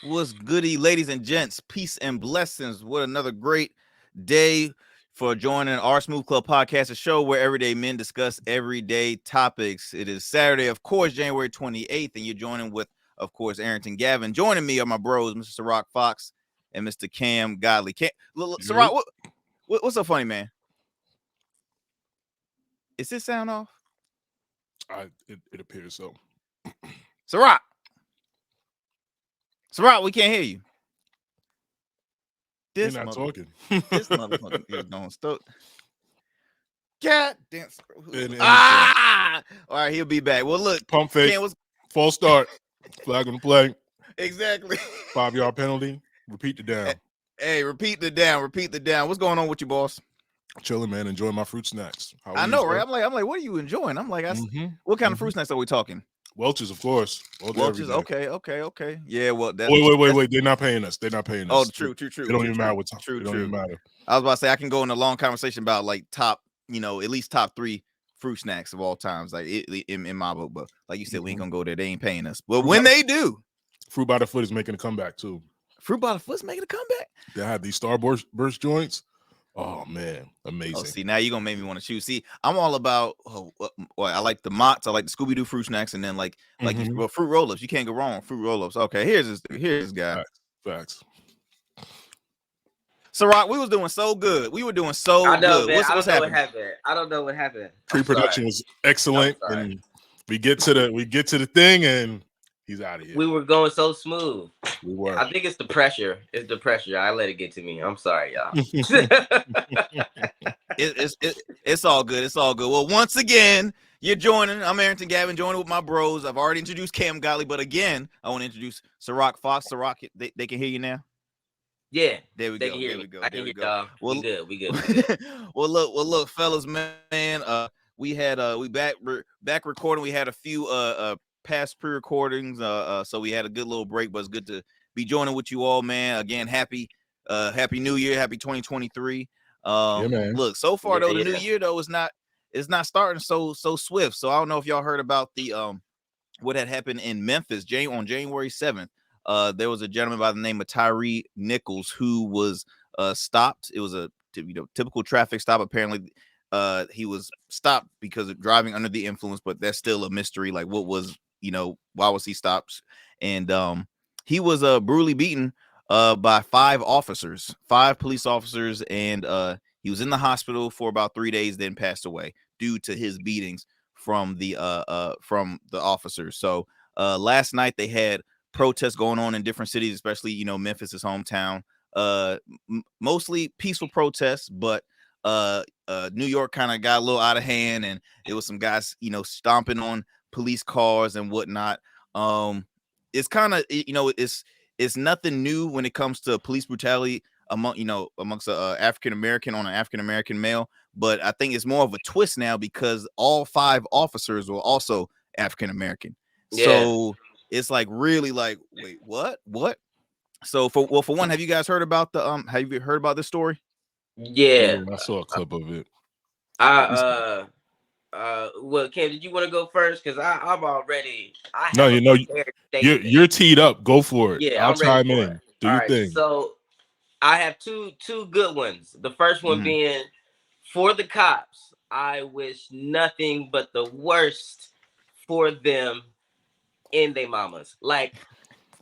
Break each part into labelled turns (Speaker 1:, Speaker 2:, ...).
Speaker 1: What's goody, ladies and gents? Peace and blessings. What another great day for joining our Smooth Club podcast, a show where everyday men discuss everyday topics. It is Saturday, of course, January 28th, and you're joining with, of course, Arrington Gavin. Joining me are my bros, Mr. Ciroc Fox and Mr. Cam Godley. Ciroc, what's so funny, man? Is this sound off?
Speaker 2: It appears so.
Speaker 1: Ciroc, we can't hear you.
Speaker 2: You're not talking.
Speaker 1: This motherfucker is going to God damn. All right, he'll be back. Well, look.
Speaker 2: Pump fake. False start. Flag on the play.
Speaker 1: Exactly.
Speaker 2: 5-yard penalty. Repeat the down.
Speaker 1: Hey, repeat the down. What's going on with you, boss?
Speaker 2: Chilling, man. Enjoying my fruit snacks.
Speaker 1: I know, right? I'm like, what are you enjoying? I'm like, what kind of fruit snacks are we talking?
Speaker 2: Welch's, of course.
Speaker 1: Welch's, okay. Yeah, well, that's
Speaker 2: wait. They're not paying us.
Speaker 1: Oh, true.
Speaker 2: It don't even matter what time.
Speaker 1: True.
Speaker 2: It don't even matter.
Speaker 1: I was about to say I can go in a long conversation about like top, at least top 3 fruit snacks of all times, like in my book. But like you said, we ain't gonna go there. They ain't paying us. But when they do,
Speaker 2: Fruit by the Foot is making a comeback too.
Speaker 1: Fruit by the Foot's making a comeback.
Speaker 2: They had these Starburst joints. Oh man, amazing.
Speaker 1: Oh, see, now you're gonna make me want to choose. See, I'm all about I like the Mott's, I like the Scooby-Doo fruit snacks, and then like fruit roll-ups. You can't go wrong with fruit roll-ups. Okay, here's this guy.
Speaker 2: Facts.
Speaker 1: Ciroc, we was doing so good. We were doing so good.
Speaker 3: Man,
Speaker 1: What's happening?
Speaker 3: I don't know what happened.
Speaker 2: Pre-production was excellent, and we get to the thing, and he's out of here.
Speaker 3: We were going so smooth.
Speaker 2: We were.
Speaker 3: I think it's the pressure. I let it get to me. I'm sorry, y'all.
Speaker 1: It's all good. It's all good. Well, once again, you're joining. I'm Arrington Gavin, joining with my bros. I've already introduced Cam Godley, but again, I want to introduce Ciroc Fox. Ciroc, they can hear you now.
Speaker 3: Yeah,
Speaker 1: there we go.
Speaker 3: I can hear y'all. We good.
Speaker 1: Well, look, fellas, man. We back recording. We had a few past pre-recordings. So we had a good little break, but it's good to be joining with you all, man. Again, happy New Year, happy 2023.
Speaker 2: Yeah, man.
Speaker 1: Look, so far though, the new year though is not starting so swift. So I don't know if y'all heard about the what had happened in Memphis on January 7th. There was a gentleman by the name of FOR Nichols who was stopped. It was a typical traffic stop. Apparently, he was stopped because of driving under the influence, but that's still a mystery. Like, what was why was he stopped? And he was brutally beaten by 5 police officers, and he was in the hospital for about 3 days, then passed away due to his beatings from the officers. So last night they had protests going on in different cities, especially Memphis, his hometown. Mostly peaceful protests, but New York kind of got a little out of hand, and there was some guys stomping on police cars and whatnot. It's kind of it's nothing new when it comes to police brutality amongst African American on an African American male, but I think it's more of a twist now because all 5 officers were also African American. Yeah. So it's like really like, wait, what? So for one, have you guys heard about have you heard about this story?
Speaker 3: Yeah,
Speaker 2: I saw a clip of it.
Speaker 3: Well, Cam, did you want to go first? Because I'm already.
Speaker 2: You're teed up. Go for it.
Speaker 3: Yeah,
Speaker 2: I'll chime in. Do your thing.
Speaker 3: So I have two good ones. The first one being for the cops. I wish nothing but the worst for them and they mamas. Like,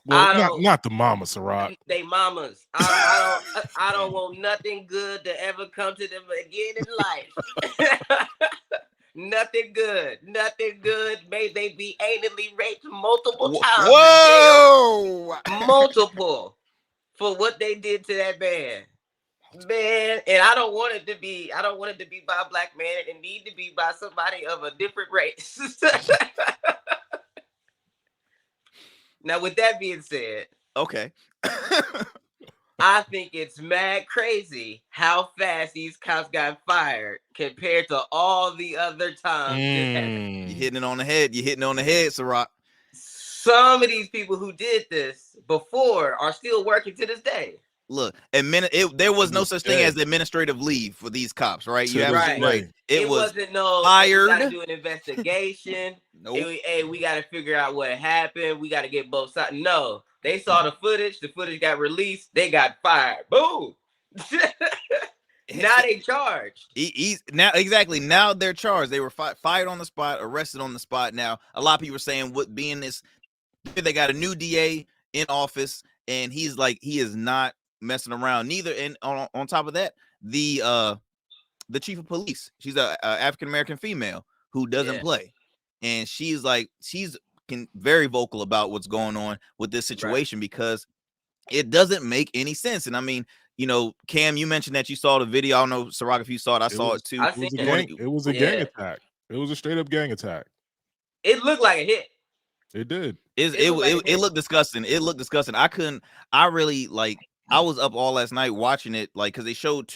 Speaker 2: well, not the mamas, Ciroc.
Speaker 3: They mamas. I don't want nothing good to ever come to them again in life. Nothing good. May they be anally raped multiple times.
Speaker 1: Whoa!
Speaker 3: Multiple for what they did to that man. And I don't want it to be by a black man. It need to be by somebody of a different race. Now, with that being said,
Speaker 1: okay.
Speaker 3: I think it's mad crazy how fast these cops got fired compared to all the other times.
Speaker 1: You're hitting it on the head. Ciroc.
Speaker 3: Some of these people who did this before are still working to this day.
Speaker 1: Look, there was no such thing as administrative leave for these cops, right? You have right.
Speaker 3: It wasn't no
Speaker 1: fired.
Speaker 3: We gotta do an investigation. Nope. Hey, we gotta figure out what happened. We gotta get both sides. No, They saw the footage. The footage got released. They got fired. Boom. Now they charged.
Speaker 1: Now they're charged. They were fired on the spot, arrested on the spot. Now a lot of people are saying, what being this, they got a new DA in office, and he is not messing around neither. And on top of that, the chief of police, she's a African American female who doesn't play, and she's very vocal about what's going on with this situation, because it doesn't make any sense. And I mean, Cam, you mentioned that you saw the video. I don't know, Ciroc, if you saw it. I saw it too.
Speaker 2: It was a gang attack. It was a straight up gang attack.
Speaker 3: It looked like a hit.
Speaker 2: It did.
Speaker 1: It looked disgusting. It looked disgusting. I was up all last night watching it, because they showed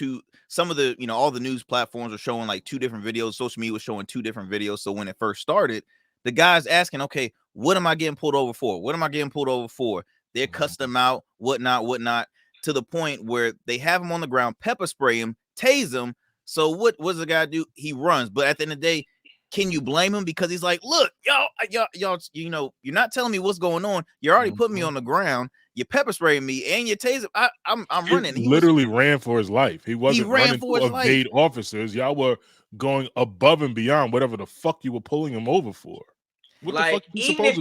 Speaker 1: some of the, all the news platforms are showing like two different videos. Social media was showing two different videos. So when it first started, the guy's asking, okay, what am I getting pulled over for? What am I getting pulled over for? They're cussing him out, whatnot, to the point where they have him on the ground, pepper spray him, tase him. So what does the guy do? He runs. But at the end of the day, can you blame him? Because he's like, look, y'all, you're not telling me what's going on. You're already putting me on the ground. You pepper spraying me and you tasing. I'm running.
Speaker 2: He literally ran for his life. He wasn't running to evade officers. Y'all were going above and beyond whatever the fuck you were pulling him over for. What the fuck
Speaker 3: even if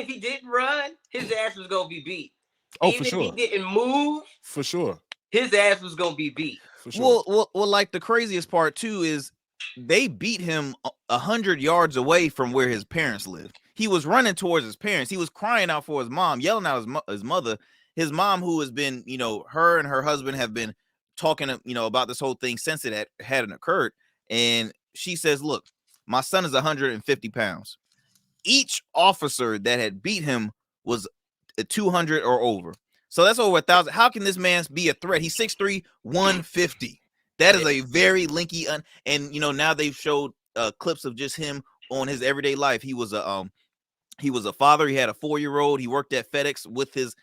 Speaker 3: he didn't run, his ass was gonna be beat.
Speaker 2: Oh,
Speaker 3: even
Speaker 2: for sure.
Speaker 3: If he didn't move,
Speaker 2: for sure,
Speaker 3: his ass was gonna be beat.
Speaker 2: For sure.
Speaker 1: Well, like the craziest part too is they beat him 100 yards away from where his parents live. He was running towards his parents. He was crying out for his mom, yelling out his mother. His mom, who has been, her and her husband have been talking, about this whole thing since it hadn't occurred. And she says, look, my son is 150 pounds. Each officer that had beat him was 200 or over. So that's over 1,000. How can this man be a threat? He's 6'3", 150. That is a very linky. And now they've showed clips of just him on his everyday life. He was a father. He had a 4-year-old. He worked at FedEx with his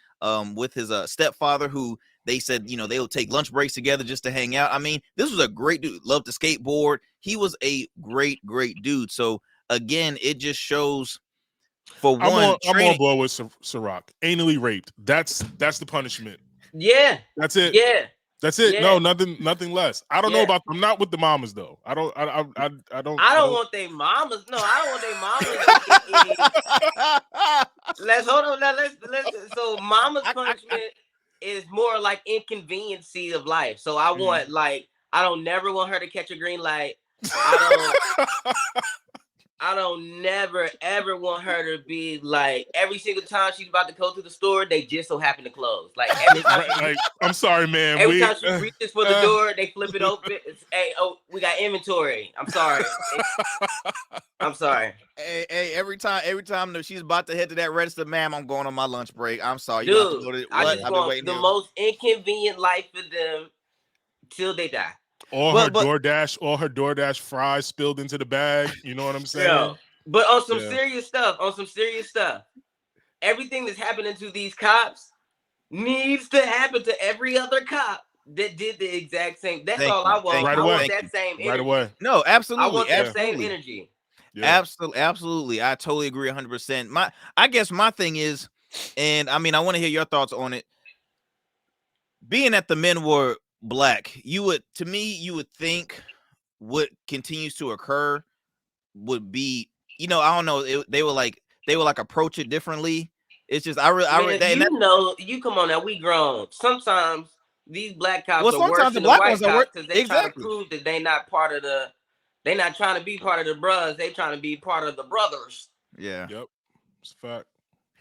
Speaker 1: stepfather, who they said, they'll take lunch breaks together just to hang out. I mean, this was a great dude. Loved to skateboard. He was a great dude. So again, it just shows, for one,
Speaker 2: I'm on board with Ciroc. Anally raped. That's the punishment.
Speaker 3: Yeah.
Speaker 2: That's it.
Speaker 3: Yeah.
Speaker 2: That's it. Yeah. No, nothing less. I don't know about. I'm not with the mamas though. I don't
Speaker 3: want their mamas. No, I don't want their mamas. Let's hold on. Now let's. So mama's punishment is more like inconveniency of life. So I want I don't never want her to catch a green light. I don't never ever want her to be like, every single time she's about to go to the store, they just so happen to close. Like every time
Speaker 2: I'm sorry, man.
Speaker 3: Every time she reaches for the door, they flip it open. Hey, we got inventory. I'm sorry. I'm sorry.
Speaker 1: Hey, every time that she's about to head to that register, ma'am, I'm going on my lunch break. I'm sorry.
Speaker 3: Dude,
Speaker 1: you have to go to,
Speaker 3: I just want the most inconvenient life for them till they die.
Speaker 2: All her DoorDash fries spilled into the bag. You know what I'm saying?
Speaker 3: Yeah. But on some serious stuff, everything that's happening to these cops needs to happen to every other cop that did the exact same. That's all I want.
Speaker 2: Right
Speaker 3: I
Speaker 2: away.
Speaker 3: want that same energy.
Speaker 2: Right away.
Speaker 1: No, absolutely.
Speaker 3: I want that same energy.
Speaker 1: Yeah. Absolutely. I totally agree 100%. I guess my thing is, and I mean, I want to hear your thoughts on it. Being that the men were Black, you would think what continues to occur would be, I don't know, they will approach it differently. It's just
Speaker 3: you come on now, we grown. Sometimes these Black cops are worse than the white cops because they try to prove that they're not trying to be part of the bros, they trying to be part of the brothers.
Speaker 1: Yeah.
Speaker 2: Yep. It's a fact.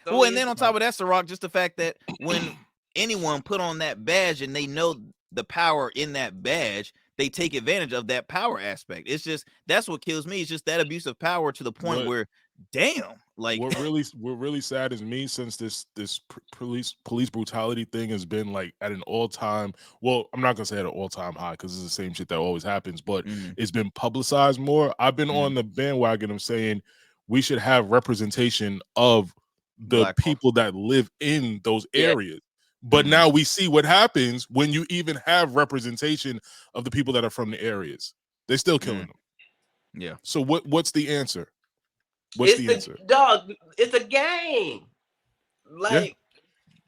Speaker 1: So well, and then on top of that, Ciroc, just the fact that when anyone put on that badge and they know the power in that badge, they take advantage of that power aspect. It's just, that's what kills me. It's just that abuse of power to the point where, damn, like
Speaker 2: what really sad is me, since this police brutality thing has been like at an all-time, well, I'm not gonna say at an all-time high because it's the same shit that always happens, but it's been publicized more. I've been on the bandwagon of saying we should have representation of the Black people that live in those areas. But now we see what happens when you even have representation of the people that are from the areas. They're still killing them.
Speaker 1: Yeah.
Speaker 2: So what's the answer? What's the answer?
Speaker 3: Dog, it's a game. Like,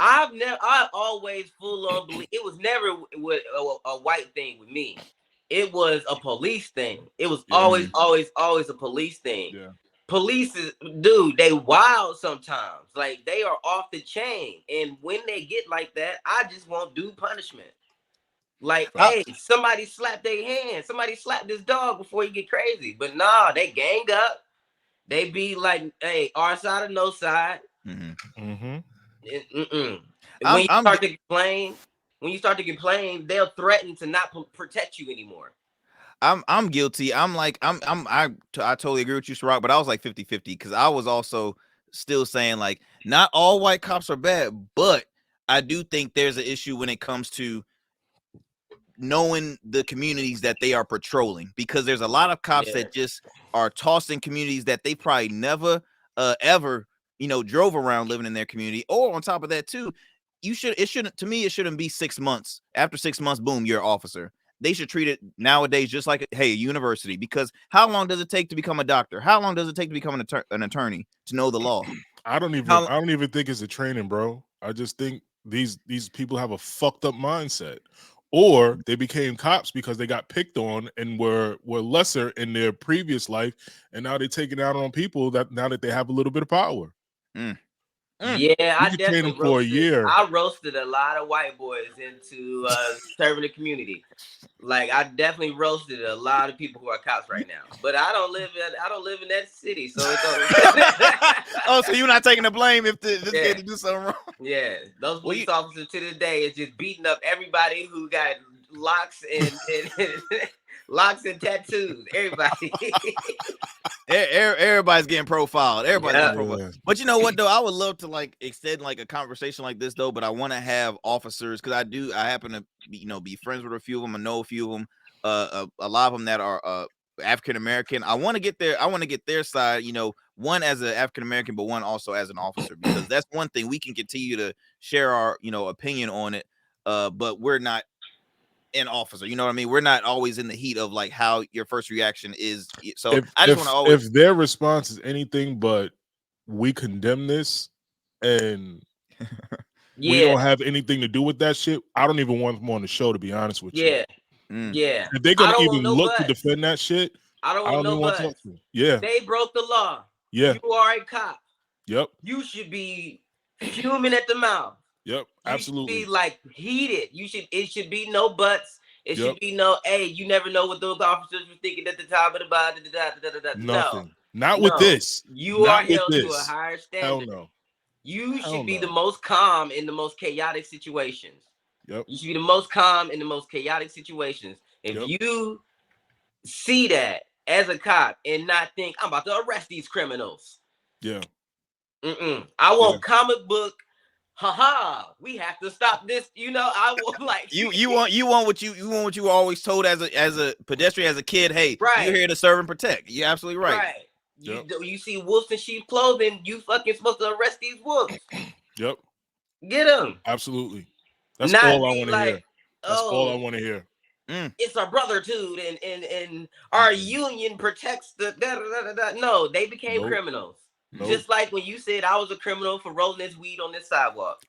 Speaker 3: I always full on believe it was never with a white thing with me. It was a police thing. It was always a police thing.
Speaker 2: Yeah.
Speaker 3: Police is, dude, they wild sometimes. Like, they are off the chain. And when they get like that, I just want due punishment. Like, hey, somebody slap their hand. Somebody slap this dog before you get crazy. But nah, they gang up. They be like, hey, our side or no side. When you start to complain, they'll threaten to not protect you anymore.
Speaker 1: I'm guilty. I totally agree with you, Ciroc, but I was like 50-50 because I was also still saying like not all white cops are bad, but I do think there's an issue when it comes to knowing the communities that they are patrolling, because there's a lot of cops that just are tossed in communities that they probably never ever drove around living in their community. Or on top of that too, it shouldn't be 6 months. After 6 months, boom, you're an officer. They should treat it nowadays just like a university, because how long does it take to become a doctor? How long does it take to become an attorney to know the law?
Speaker 2: I don't even think it's a training, bro. I just think these people have a fucked up mindset, or they became cops because they got picked on and were lesser in their previous life, and now they're taking out on people now that they have a little bit of power.
Speaker 3: Yeah, I definitely
Speaker 2: for a year.
Speaker 3: I roasted a lot of white boys into serving the community. Like, I definitely roasted a lot of people who are cops right now. But I don't live in that city, so it's
Speaker 1: oh, so you're not taking the blame if this kid to do something wrong?
Speaker 3: Yeah, those police officers to this day is just beating up everybody who got locks and locks and tattoos. Everybody.
Speaker 1: Everybody's getting profiled. Everybody's getting profiled. But you know what though? I would love to like extend like a conversation like this though. But I want to have officers, because I happen to be friends with a few of them. I know a few of them. A lot of them that are African American. I want to get their side. One as an African American, but one also as an officer, because that's one thing we can continue to share our opinion on it. But we're not an officer, you know what I mean? We're not always in the heat of like how your first reaction is. So I just want to always,
Speaker 2: if their response is anything but we condemn this and we don't have anything to do with that shit, I don't even want them on the show, to be honest with you.
Speaker 3: Yeah.
Speaker 2: If they're gonna even look to defend that shit,
Speaker 3: I don't want to talk to them.
Speaker 2: Yeah.
Speaker 3: They broke the law.
Speaker 2: Yeah.
Speaker 3: You are a cop.
Speaker 2: Yep.
Speaker 3: You should be fuming at the mouth.
Speaker 2: Yep, absolutely.
Speaker 3: You should be like heated. It should be no buts. It should be no, hey, you never know what those officers were thinking at the time of the
Speaker 2: nothing. Not with this.
Speaker 3: You are held to a higher standard.
Speaker 2: Hell no.
Speaker 3: You should be the most calm in the most chaotic situations.
Speaker 2: Yep.
Speaker 3: You should be the most calm in the most chaotic situations. If you see that as a cop and not think, I'm about to arrest these criminals.
Speaker 2: Yeah.
Speaker 3: I want comic book. We have to stop this. I want like
Speaker 1: you want what you were always told as a pedestrian, as a kid. Hey, you're here to serve and protect. You're absolutely right.
Speaker 3: Right. You see wolves in sheep clothing. You fucking supposed to arrest these wolves.
Speaker 2: Yep.
Speaker 3: Get them.
Speaker 2: Absolutely. That's all I want to hear. That's all I want to hear.
Speaker 3: It's our brotherhood and our union protects the No, they became criminals. Just like when you said I was a criminal for rolling this weed on this sidewalk.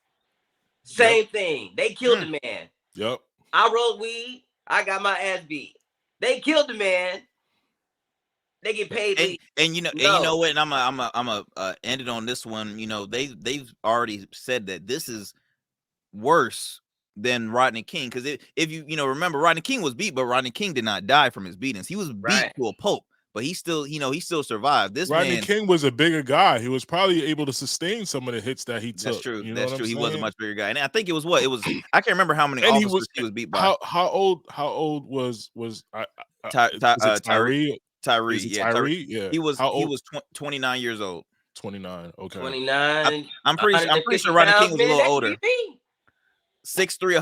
Speaker 3: Same thing. They killed the man.
Speaker 2: Yep.
Speaker 3: I rolled weed. I got my ass beat. They killed the man. They get paid.
Speaker 1: And you know what? And I'm end it on this one. They've already said that this is worse than Rodney King, because if you remember, Rodney King was beat, but Rodney King did not die from his beatings. He was beat to a pulp. But he still survived.
Speaker 2: Rodney King was a bigger guy. He was probably able to sustain some of the hits that he took.
Speaker 1: That's true. That's true. He was a much bigger guy, and I think it was I can't remember how many officers he was beat by.
Speaker 2: How old was
Speaker 1: Tyree?
Speaker 2: Tyree?
Speaker 1: Yeah. He was 29 years old.
Speaker 2: 29. Okay.
Speaker 3: 29.
Speaker 1: I'm pretty sure Rodney King was a little older. 6'3",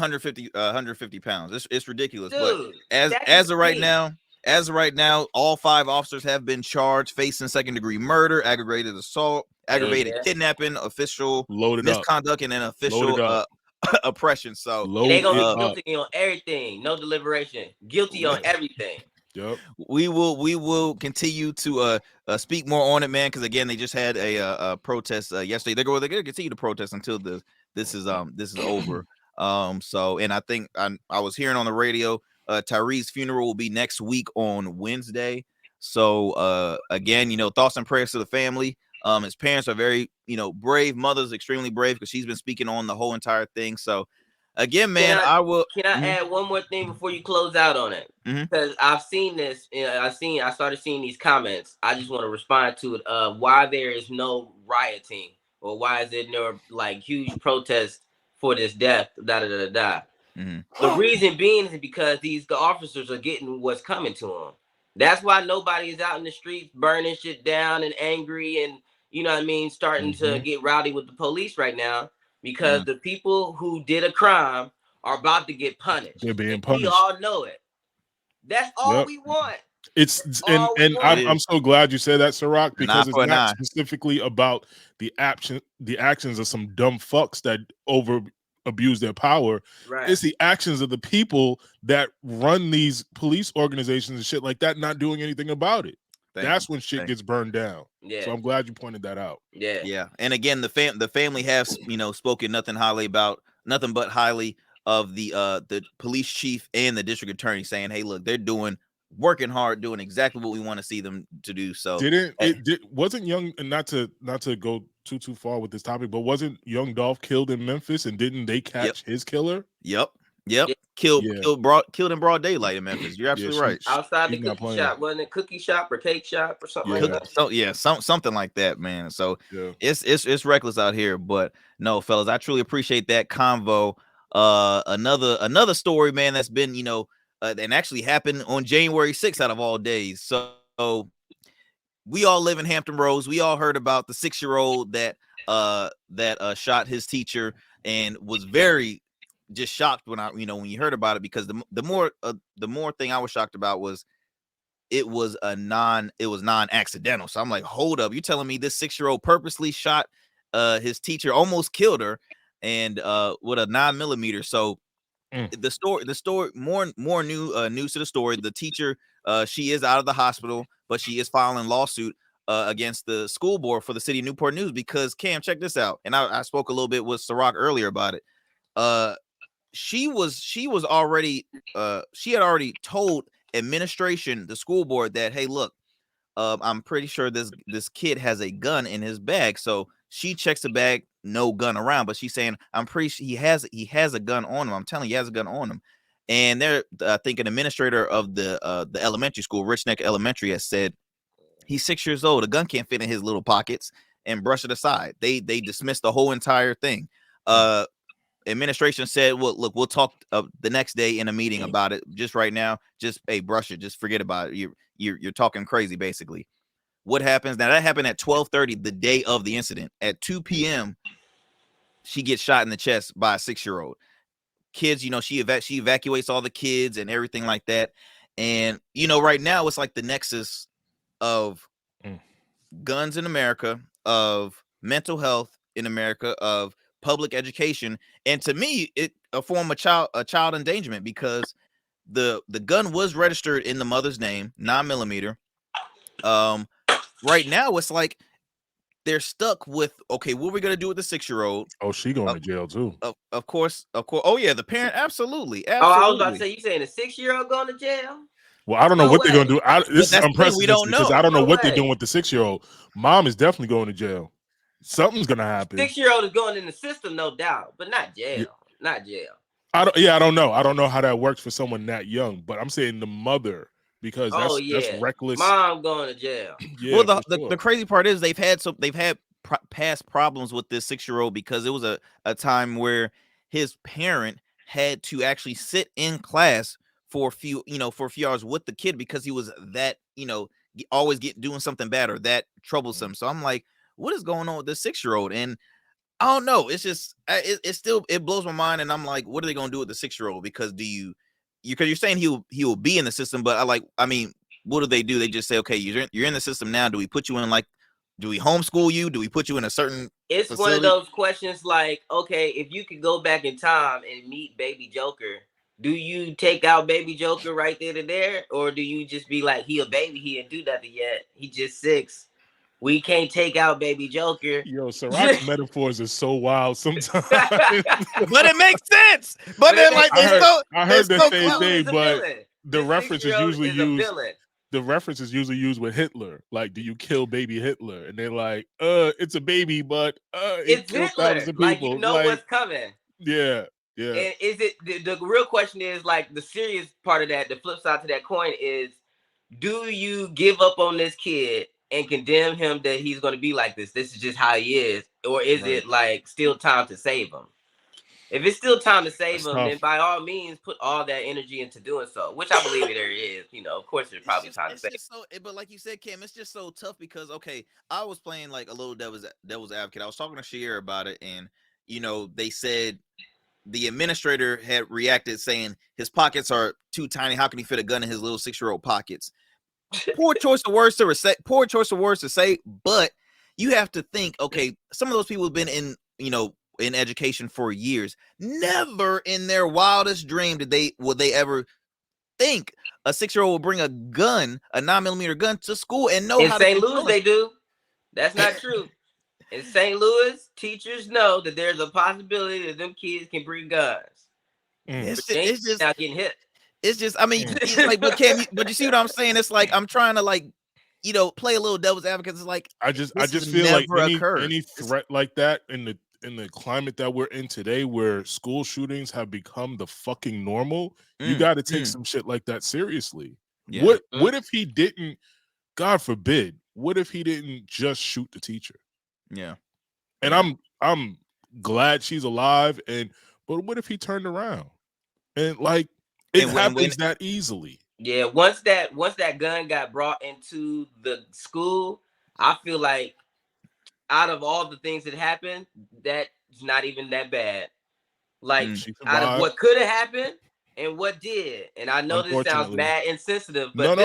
Speaker 1: 150 pounds. It's ridiculous.
Speaker 3: Dude,
Speaker 1: but as of right now, all 5 officers have been charged, facing second-degree murder, aggravated assault, aggravated kidnapping, official misconduct, and then official oppression. So
Speaker 3: they gonna be guilty on everything. No deliberation. Guilty on everything.
Speaker 2: Yep.
Speaker 1: We will continue to speak more on it, man. Because again, they just had a protest yesterday. They're going to continue to protest until this is over. So, and I think I was hearing on the radio, Tyree's funeral will be next week on Wednesday. So again, thoughts and prayers to the family. His parents are very brave. Mother's extremely brave because she's been speaking on the whole entire thing. So again, man,
Speaker 3: Can
Speaker 1: I will.
Speaker 3: Can I add one more thing before you close out on it? Because I've seen this. I started seeing these comments. I just want to respond to it. Why there is no rioting, or why is there no huge protest for this death? Da da da da. The reason being is because the officers are getting what's coming to them. That's why nobody is out in the streets burning shit down and angry and starting to get rowdy with the police right now, because the people who did a crime are about to get punished.
Speaker 2: They're being
Speaker 3: and
Speaker 2: punished.
Speaker 3: We all know it. That's all we want.
Speaker 2: I'm so glad you said that, Ciroc, because it's not specifically about the actions of some dumb fucks that abuse their power.
Speaker 3: Right.
Speaker 2: It's the actions of the people that run these police organizations and shit like that not doing anything about it. That's when shit gets burned down.
Speaker 3: Yeah.
Speaker 2: So I'm glad you pointed that out.
Speaker 3: Yeah.
Speaker 1: And again, the family has spoken nothing but highly of the police chief and the district attorney, saying, hey, look, they're working hard, doing exactly what we want to see them to do. So
Speaker 2: wasn't young, and not to go too far with this topic, but wasn't young Dolph killed in Memphis, and didn't they catch his killer?
Speaker 1: Yep. Killed in broad daylight in Memphis. You're absolutely right.
Speaker 3: Outside the cookie shop, wasn't it? Cookie shop or cake shop or something like that.
Speaker 1: So something like that, man. So it's reckless out here. But no, fellas, I truly appreciate that convo. Another story, man, that's been and actually happened on January 6th out of all days. So we all live in Hampton Roads. We all heard about the 6-year-old that shot his teacher, and was very just shocked when when you heard about it, because the more thing I was shocked about was it was non-accidental. So I'm like, hold up, you telling me this 6-year-old purposely shot his teacher, almost killed her, and with a 9mm. So the story more news to the story. The teacher, she is out of the hospital, but she is filing lawsuit against the school board for the city of Newport News, because Cam, check this out, and I spoke a little bit with Ciroc earlier about it. She had already told administration, the school board, that, hey, look, I'm pretty sure this kid has a gun in his bag. So she checks the bag, no gun around, but she's saying, I'm pretty sure he has a gun on him. I'm telling you, he has a gun on him. And I think an administrator of the elementary school, Rich Neck Elementary, has said he's 6 years old. A gun can't fit in his little pockets, and brush it aside. They dismissed the whole entire thing. Administration said, well, look, we'll talk the next day in a meeting about it. Just right now, just brush it. Just forget about it. You're talking crazy, basically. What happens now? That happened at 12:30, the day of the incident. At 2 p.m., she gets shot in the chest by a 6-year-old. Kids, she evacuates all the kids and everything like that. And right now it's like the nexus of guns in America, of mental health in America, of public education, and to me, it a form of child endangerment, because the gun was registered in the mother's name, 9mm. Right now it's like they're stuck with, okay, what are we gonna do with the 6-year-old?
Speaker 2: Oh, she going to jail too.
Speaker 1: Of course. Oh yeah, the parent, absolutely.
Speaker 3: Oh, I was about to say, you saying a 6-year-old going to jail?
Speaker 2: Well, I don't know what they're gonna do. This is unprecedented.
Speaker 1: We don't know,
Speaker 2: because I don't know what they're doing with the 6-year-old. Mom is definitely going to jail. Something's gonna happen.
Speaker 3: 6-year-old is going in the system, no doubt, but not jail.
Speaker 2: Yeah.
Speaker 3: Not jail.
Speaker 2: I don't know. I don't know how that works for someone that young, but I'm saying the mother, because that's reckless.
Speaker 3: Mom going to jail.
Speaker 2: Yeah,
Speaker 1: well, the crazy part is they've had past problems with this 6-year-old, because it was a time where his parent had to actually sit in class for a few hours with the kid, because he was that always doing something bad or that troublesome. So I'm like, what is going on with this 6-year-old? And I don't know. It's just it blows my mind, and I'm like, what are they gonna do with the 6-year-old? Because because you're saying he will be in the system, but what do they do? They just say, okay, you're in the system now. Do we put you in do we homeschool you? Do we put you in a certain
Speaker 3: facility? One of those questions like, okay, if you could go back in time and meet baby Joker, do you take out baby Joker right there to there, or do you just be like, he a baby, he didn't do nothing yet, he just 6. We can't take out baby Joker.
Speaker 2: Yo, Sirach's metaphors are so wild sometimes.
Speaker 1: But it makes sense. But then, like,
Speaker 2: I heard
Speaker 1: the
Speaker 2: the same thing, but the
Speaker 3: this
Speaker 2: reference is usually used.
Speaker 3: Villain.
Speaker 2: The reference is usually used with Hitler. Like, do you kill baby Hitler? And they're like, it's a baby, but
Speaker 3: it's Hitler. Like, you know what's coming.
Speaker 2: Yeah, yeah.
Speaker 3: And is it the real question is, like, the serious part of that, the flip side to that coin is, do you give up on this kid and condemn him that he's going to be like this? This is just how he is. Or is it like still time to save him? If it's still time to save him, then by all means put all that energy into doing so, which I believe there is. You know, of course, there's probably time to save him.
Speaker 1: But like you said, Cam, it's just so tough because, okay, I was playing like a little devil's advocate. I was talking to Shia about it, and, you know, they said the administrator had reacted saying his pockets are too tiny. How can he fit a gun in his little 6-year-old pockets? Poor choice of words to say, but you have to think, okay, some of those people have been in, you know, in education for years. Never in their wildest dream would they ever think a 6-year-old will bring a gun, a 9mm gun, to school and know how to.
Speaker 3: In St. Louis, they do. That's not true. In St. Louis, teachers know that there's a possibility that them kids can bring guns.
Speaker 1: It's just
Speaker 3: not getting hit.
Speaker 1: It's just, I mean, it's like, but Cam, but you see what I'm saying? It's like I'm trying to, like, you know, play a little devil's advocate. It's like
Speaker 2: I just feel like any threat like that in the climate that we're in today, where school shootings have become the fucking normal, you got to take some shit like that seriously. Yeah. What if he didn't? God forbid. What if he didn't just shoot the teacher?
Speaker 1: Yeah.
Speaker 2: And I'm glad she's alive. But what if he turned around and like it happens that easily?
Speaker 3: Yeah. Once that gun got brought into the school, I feel like out of all the things that happened, that's not even that bad. Like out of what could have happened and what did. And I know this sounds mad insensitive, but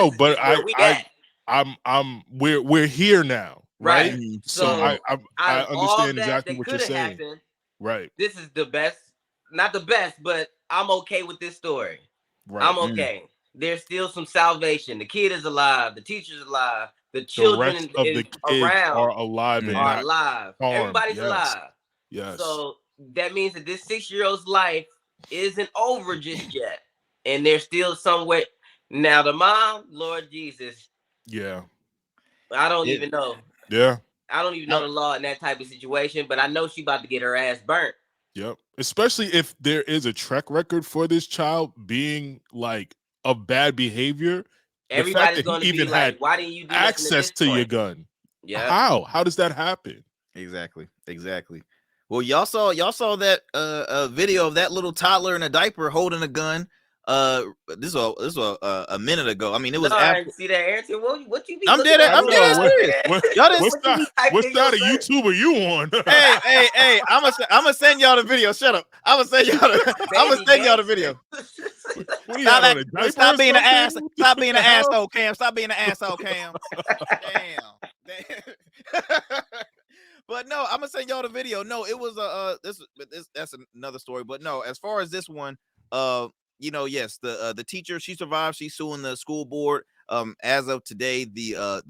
Speaker 2: we're here now, right?
Speaker 3: So
Speaker 2: I understand exactly what you're saying.
Speaker 3: Happened,
Speaker 2: right.
Speaker 3: This is the best, not the best, but I'm okay with this story. Right. I'm okay. There's still some salvation. The kid is alive. The teacher's alive. The children
Speaker 2: of the kids
Speaker 3: around
Speaker 2: are alive and
Speaker 3: are alive.
Speaker 2: Harmed.
Speaker 3: Everybody's alive.
Speaker 2: Yes.
Speaker 3: So that means that this 6-year-old's life isn't over just yet, and there's still some way. Now the mom, Lord Jesus.
Speaker 2: Yeah.
Speaker 3: I don't even know.
Speaker 2: Yeah.
Speaker 3: I don't even know the law in that type of situation, but I know she about to get her ass burnt.
Speaker 2: Yep. Especially if there is a track record for this child being like of bad behavior.
Speaker 3: Everybody's going to be like, why didn't you do
Speaker 2: access to your gun?
Speaker 3: Yeah.
Speaker 2: How does that happen?
Speaker 1: Exactly. Well, y'all saw that video of that little toddler in a diaper holding a gun. This was a minute ago. I mean, it was.
Speaker 3: I didn't see that, Aaron. What you be?
Speaker 1: I'm dead serious.
Speaker 2: What's that a YouTuber you on?
Speaker 1: hey! I'm gonna send y'all the video. Shut up. I'm gonna send y'all the video. Stop being an ass. Stop being an asshole, Cam. Stop being an asshole, Cam. Damn. But no, I'm gonna send y'all the video. No, it was that's another story. But no, as far as this one, you know, yes, the teacher, she survived. She's suing the school board. As of today, the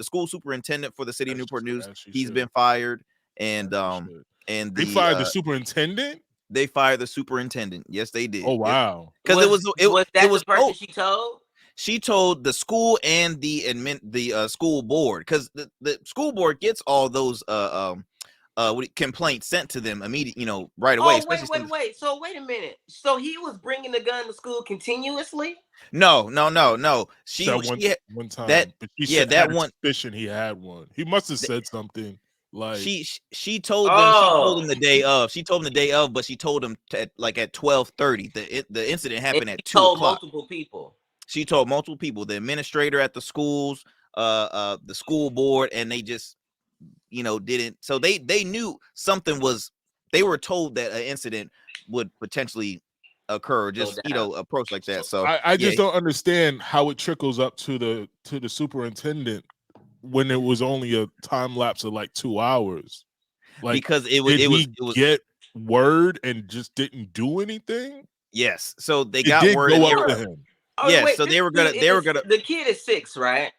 Speaker 1: school superintendent for the city of Newport News, he's been fired, and
Speaker 2: they fired the superintendent.
Speaker 1: They fired the superintendent. Yes, they did.
Speaker 2: Oh wow!
Speaker 1: Because it was
Speaker 3: the person she told.
Speaker 1: She told the school and the school board, because the school board gets all those complaints sent to them immediately, you know, right away.
Speaker 3: Oh, wait. So wait a minute. So he was bringing the gun to school continuously?
Speaker 1: No.
Speaker 2: She had one time. But she had suspicion he had one. He must have said something. Like
Speaker 1: she told them. She told him the day of. She told him the day of, but she told him at 12:30. The incident happened at 2 o'clock.
Speaker 3: Multiple people.
Speaker 1: She told multiple people. The administrator at the schools, the school board, and they just, you know, didn't. So they knew something was. They were told that an incident would potentially occur. Just approach like that. So
Speaker 2: I just don't understand how it trickles up to the superintendent when it was only a time lapse of like 2 hours. Like,
Speaker 1: because it was
Speaker 2: get word and just didn't do anything.
Speaker 1: Yes. So they
Speaker 2: It
Speaker 1: got
Speaker 2: did
Speaker 1: word.
Speaker 2: go
Speaker 1: They
Speaker 2: up
Speaker 1: were,
Speaker 2: to him.
Speaker 3: Oh,
Speaker 1: yes.
Speaker 3: wait,
Speaker 1: So they were gonna.
Speaker 3: The kid is 6, right?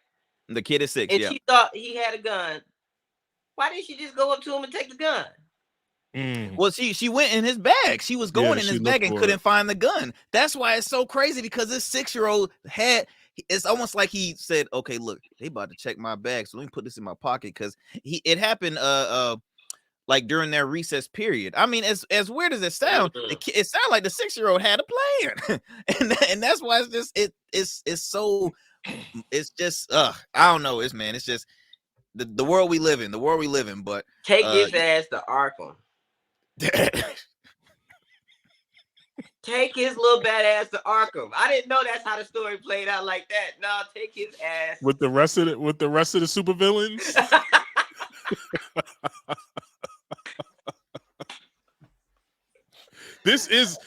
Speaker 1: The kid is 6.
Speaker 3: And
Speaker 1: Yeah.
Speaker 3: she thought he had a gun. Why didn't she just go up to him and take the gun?
Speaker 1: Well, she went in his bag. She was going in his bag and couldn't find the gun. That's why it's so crazy, because this 6-year-old had. It's almost like he said, "Okay, look, they about to check my bag, so let me put this in my pocket." Because it happened like during their recess period. I mean, as weird as it sounds, it sounded like the 6-year-old had a plan, and that's why it's just it's so it's just I don't know. It's just the world we live in. The world we live in. But
Speaker 3: take his ass to Arkham. Take his little bad ass to Arkham. I didn't know that's how the story played out like that. No, take his ass
Speaker 2: with the rest of the supervillains. This is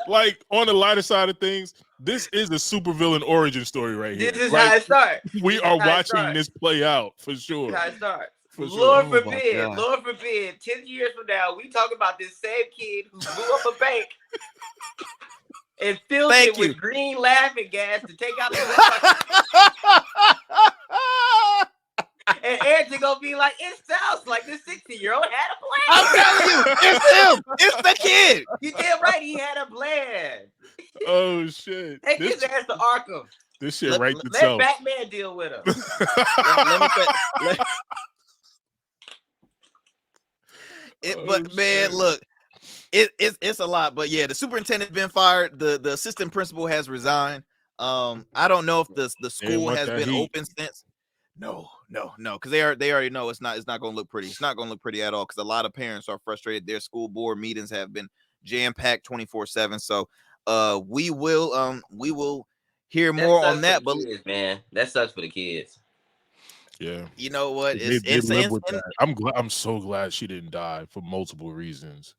Speaker 2: like, on the lighter side of things, this is a supervillain origin story right here.
Speaker 3: This is how it starts.
Speaker 2: We are watching this play out for sure.
Speaker 3: This is how it starts.
Speaker 2: For
Speaker 3: Lord
Speaker 2: sure.
Speaker 3: forbid, 10 years from now, we talk about this same kid who blew up a bank and filled it with green laughing gas to take out the and Ed's gonna be like, it sounds like this 60-year-old had a plan.
Speaker 1: I'm telling you, it's him. It's the kid.
Speaker 3: You damn right, he had a plan.
Speaker 2: Oh shit!
Speaker 3: Take his ass to Arkham.
Speaker 2: This shit writes
Speaker 3: Let
Speaker 2: itself.
Speaker 3: Batman deal with him.
Speaker 1: But man, look, it's a lot. But yeah, the superintendent's been fired. The assistant principal has resigned. I don't know if the school has been open since. No, because they already know it's not going to look pretty. It's not going to look pretty at all, because a lot of parents are frustrated. Their school board meetings have been jam-packed 24/7. So we will hear more on that. But
Speaker 3: kids, man, that sucks for the kids.
Speaker 2: Yeah,
Speaker 1: you know what?
Speaker 2: I'm so glad she didn't die for multiple reasons.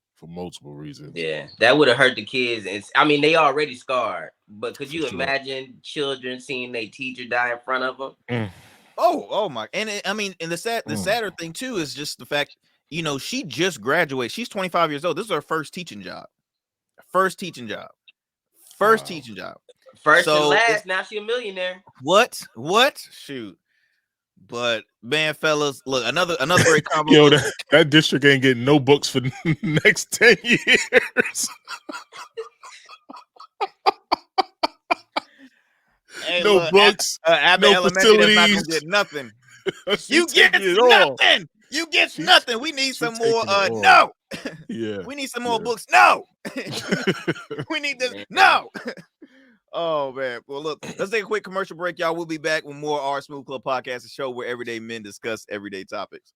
Speaker 3: Yeah, that would have hurt the kids. I mean, they already scarred. But could you imagine children seeing their teacher die in front of them?
Speaker 1: Oh my! And the sadder thing too is just the fact, she just graduated. She's 25 years old. This is her first teaching job. First teaching job. First
Speaker 3: and last. Now she's a millionaire.
Speaker 1: What? Shoot. But man, fellas, look, another great combo.
Speaker 2: Yo, that district ain't getting no books for the next 10 years.
Speaker 1: Hey,
Speaker 2: no books, no facilities.
Speaker 1: Not gonna get nothing. You get nothing. You get nothing. We need some more. No.
Speaker 2: Yeah.
Speaker 1: We need some more books. No. We need this. No. Oh man. Well, look, let's take a quick commercial break, y'all. We'll be back with more Our Smooth Club podcast, a show where everyday men discuss everyday topics.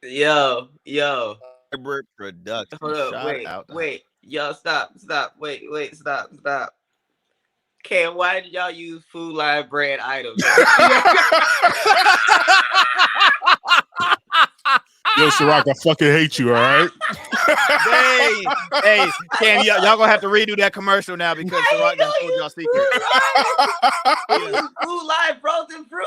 Speaker 3: Yo.
Speaker 1: Production.
Speaker 3: Hold up, wait. Yo, stop. Wait, stop. Cam, why did y'all use Food Line brand items?
Speaker 2: Yo, Ciroc, I fucking hate you, all right?
Speaker 1: Hey, Cam, y'all gonna have to redo that commercial now, because Ciroc done told y'all secret.
Speaker 3: Food Line frozen fruit.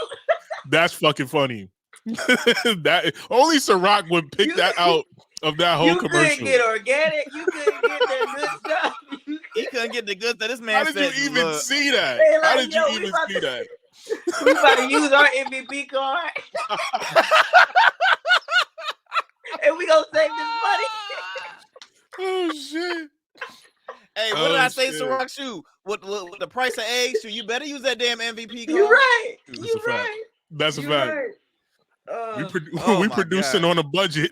Speaker 2: That's fucking funny. That only Ciroc would pick that out of that whole commercial.
Speaker 3: You couldn't get organic. You couldn't get that good stuff.
Speaker 1: He couldn't get the good stuff. This man
Speaker 2: How
Speaker 1: said,
Speaker 2: did you even see that?
Speaker 3: Hey,
Speaker 2: How did you even see that?
Speaker 3: We about to use our MVP card. And we gonna save this money.
Speaker 2: Oh shit.
Speaker 1: Hey, what did I say, Ciroc? Shoot, with the price of eggs, shoot, you better use that damn MVP card.
Speaker 3: You're right.
Speaker 2: That's a fact.
Speaker 3: Right.
Speaker 2: We producing on a budget.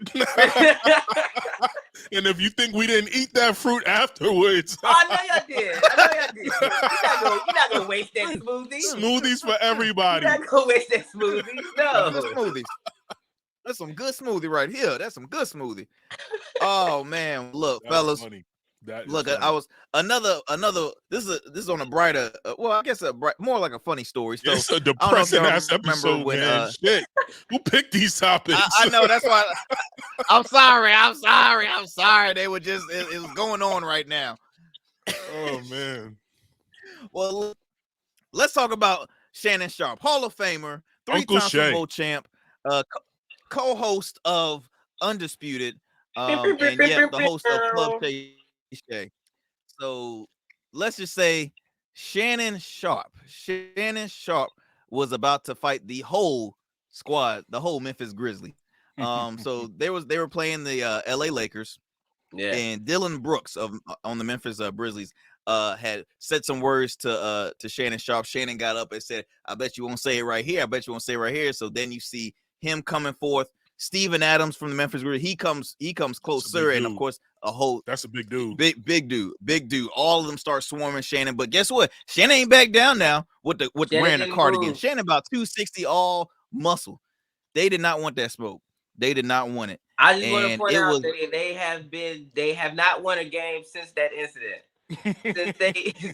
Speaker 2: And if you think we didn't eat that fruit afterwards,
Speaker 3: I know y'all did. You're not gonna waste that smoothie.
Speaker 2: Smoothies for everybody.
Speaker 3: You're not gonna waste that smoothie. No.
Speaker 1: Good smoothies. That's some good smoothie right here. That's some good smoothie. Oh man, look, fellas. Look, I was another. This is on a brighter. Well, I guess more like a funny story. So
Speaker 2: it's a depressing ass episode. When shit, who picked these topics?
Speaker 1: I know, that's why. I'm sorry. They were just it was going on right now.
Speaker 2: Oh man.
Speaker 1: Well, let's talk about Shannon Sharpe, Hall of Famer, 3-time Super Bowl champ, co-host of Undisputed, and yet the host of Club Shay. So let's just say Shannon Sharpe was about to fight the whole squad, the whole Memphis Grizzlies. So they were playing the LA Lakers, and Dylan Brooks on the Memphis Grizzlies had said some words to Shannon Sharpe. Shannon got up and said, "I bet you won't say it right here. I bet you won't say it right here." So then you see him coming forth. Steven Adams from the Memphis Grizzlies, he comes closer, and of course that's a big dude. Big dude. All of them start swarming Shannon, but guess what? Shannon ain't back down now with wearing the cardigan. Shannon about 260, all muscle. They did not want that smoke. They did not want it.
Speaker 3: I just want to point out that they have not won a game since that incident.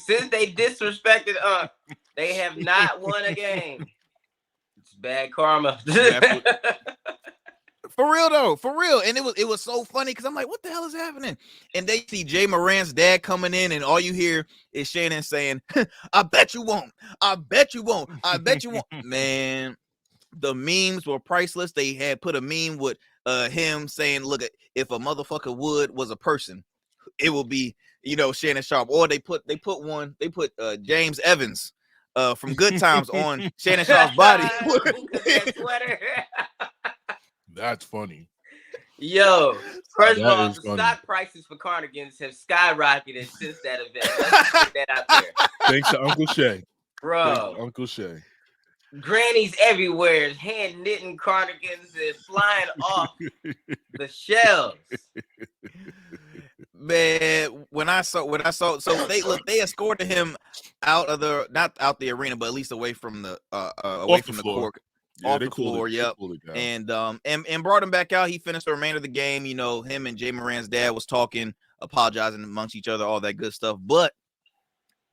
Speaker 3: since they disrespected they have not won a game. It's bad karma.
Speaker 1: For real. And it was so funny because I'm like, what the hell is happening? And they see Jay Moran's dad coming in, and all you hear is Shannon saying, "I bet you won't. I bet you won't. I bet you won't." Man, the memes were priceless. They had put a meme with him saying, "Look, if a motherfucker was a person, it will be, Shannon Sharpe." Or they put James Evans from Good Times on Shannon Sharpe's body.
Speaker 3: That sweater.
Speaker 2: That's funny.
Speaker 3: Yo, first of all, the stock prices for cardigans have skyrocketed since that event. Let's put that out there.
Speaker 2: Thanks to Uncle Shay.
Speaker 3: Bro.
Speaker 2: Uncle Shay.
Speaker 3: Grannies everywhere, hand knitting cardigans and flying off the shelves.
Speaker 1: Man, when I saw, so they escorted him not out the arena, but at least away from the court. Off the floor, yep. And brought him back out. He finished the remainder of the game. Him and Jay Moran's dad was talking, apologizing amongst each other, all that good stuff. But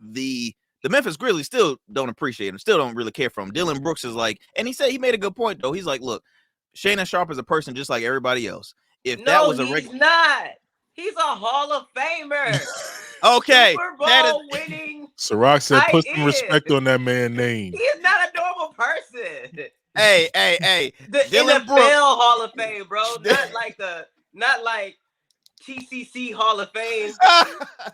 Speaker 1: the Memphis Grizzlies still don't appreciate him, still don't really care for him. Dylan Brooks is like, and he made a good point though. He's like, look, Shannon Sharpe is a person just like everybody else. He's
Speaker 3: not. He's a Hall of Famer.
Speaker 1: Okay.
Speaker 3: Super Bowl winning.
Speaker 2: Ciroc said, put some respect on that man's name.
Speaker 3: He is not a normal person.
Speaker 1: Hey.
Speaker 3: The
Speaker 1: Dylan
Speaker 3: NFL
Speaker 1: Brooks.
Speaker 3: Hall of Fame, bro. Not like TCC Hall of Fame.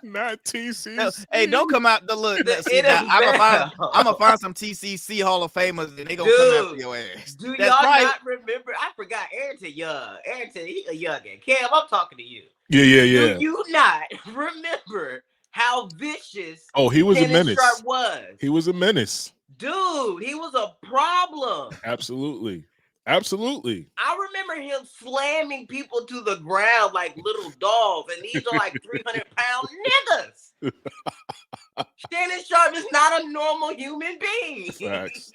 Speaker 2: Not TCC.
Speaker 1: Hey, don't come out the look. I'm gonna find some TCC Hall of Famers, and they gonna come after your ass.
Speaker 3: Do y'all not remember? I forgot Arrington Young. Arrington, he a youngin'. Cam, I'm talking to you.
Speaker 2: Yeah.
Speaker 3: Do you not remember how vicious?
Speaker 2: Oh, he was a menace.
Speaker 3: He
Speaker 2: was a menace.
Speaker 3: Dude, he was a problem.
Speaker 2: Absolutely.
Speaker 3: I remember him slamming people to the ground like little dogs, and these are like 300-pound niggas. Shannon Sharpe is not a normal human being.
Speaker 2: Facts.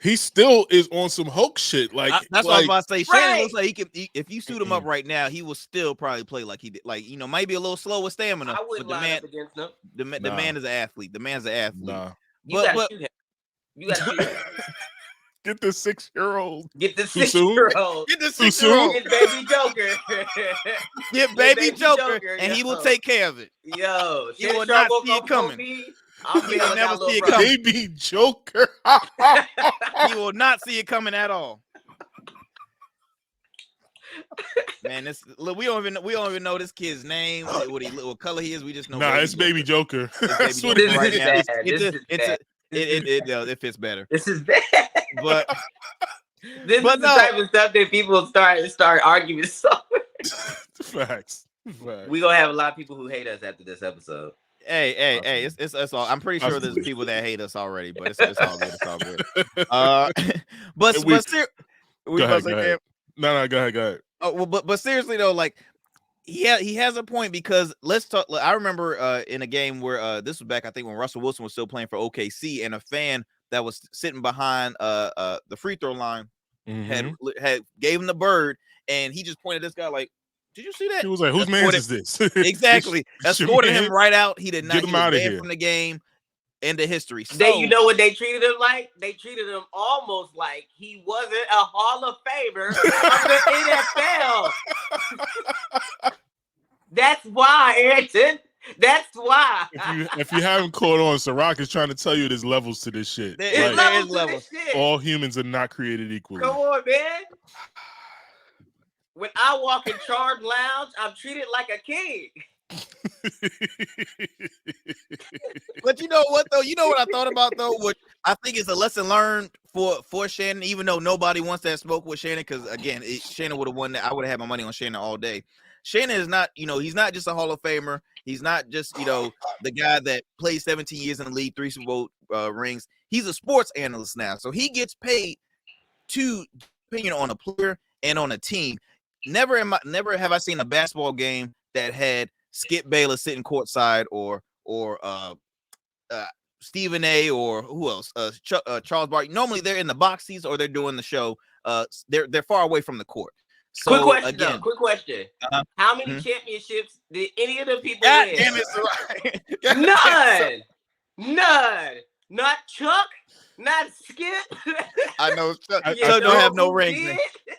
Speaker 2: He still is on some hoax shit. Like
Speaker 1: that's what I was about to say. Shannon looks like he could. If you suit him up right now, he will still probably play like he did. Like, might be a little slow with stamina.
Speaker 3: I wouldn't line up against him.
Speaker 1: The man is an athlete. The man's an athlete.
Speaker 2: Nah.
Speaker 3: You gotta shoot him. You gotta shoot him.
Speaker 2: Get the 6-year-old.
Speaker 3: Get the 6-year-old.
Speaker 1: Get the 6-year-old.
Speaker 3: Get baby Joker.
Speaker 1: Get baby Joker, and he will take care of it.
Speaker 3: Yo,
Speaker 1: he will not see it coming. He will never see it coming.
Speaker 2: Baby Joker.
Speaker 1: He will not see it coming at all. Man, we don't even know this kid's name, what color he is. We just know.
Speaker 2: It's Baby Joker.
Speaker 1: That's what it is. It fits better.
Speaker 3: This is bad.
Speaker 1: But
Speaker 3: this is the type of stuff that people start arguing.
Speaker 2: Facts.
Speaker 3: We gonna have a lot of people who hate us after this episode.
Speaker 1: Hey, it's all. I'm pretty sure there's people that hate us already, but it's all good. It's all good. Go ahead.
Speaker 2: No, go ahead.
Speaker 1: Oh, well, but seriously though, like Yeah, he has a point because let's talk. I remember in a game where this was back, I think, when Russell Wilson was still playing for OKC, and a fan that was sitting behind the free throw line had gave him the bird, and he just pointed at this guy like, "Did you see that?"
Speaker 2: He was like, "Whose man is this?"
Speaker 1: Exactly. Escorted him right out. He did not.
Speaker 2: Get him out of here
Speaker 1: from the game. End of history. So,
Speaker 3: you know what they treated him like? They treated him almost like he wasn't a Hall of Famer of the NFL. That's why, Ayrton. That's why.
Speaker 2: If you haven't caught on, Ciroc is trying to tell you there's levels to this shit.
Speaker 1: There is levels.
Speaker 2: All humans are not created equally.
Speaker 3: Come on, man. When I walk in Charmed Lounge, I'm treated like a king.
Speaker 1: But you know what though? You know what I thought about though? What I think is a lesson learned for Shannon, even though nobody wants that smoke with Shannon, because again, Shannon would have won that. I would have had my money on Shannon all day. Shannon is not, he's not just a Hall of Famer. He's not just, the guy that played 17 years in the league, 3 Super Bowl rings. He's a sports analyst now, so he gets paid to opinion on a player and on a team. Never have I seen a basketball game that had Skip Bayless sitting courtside or Stephen A. or who else? Charles Barkley. Normally they're in the box seats or they're doing the show. They're far away from the court. So,
Speaker 3: quick question. How many championships did any of the people win?
Speaker 1: Damn
Speaker 3: it, None. Not Chuck. Not Skip.
Speaker 1: I know Chuck don't have no rings.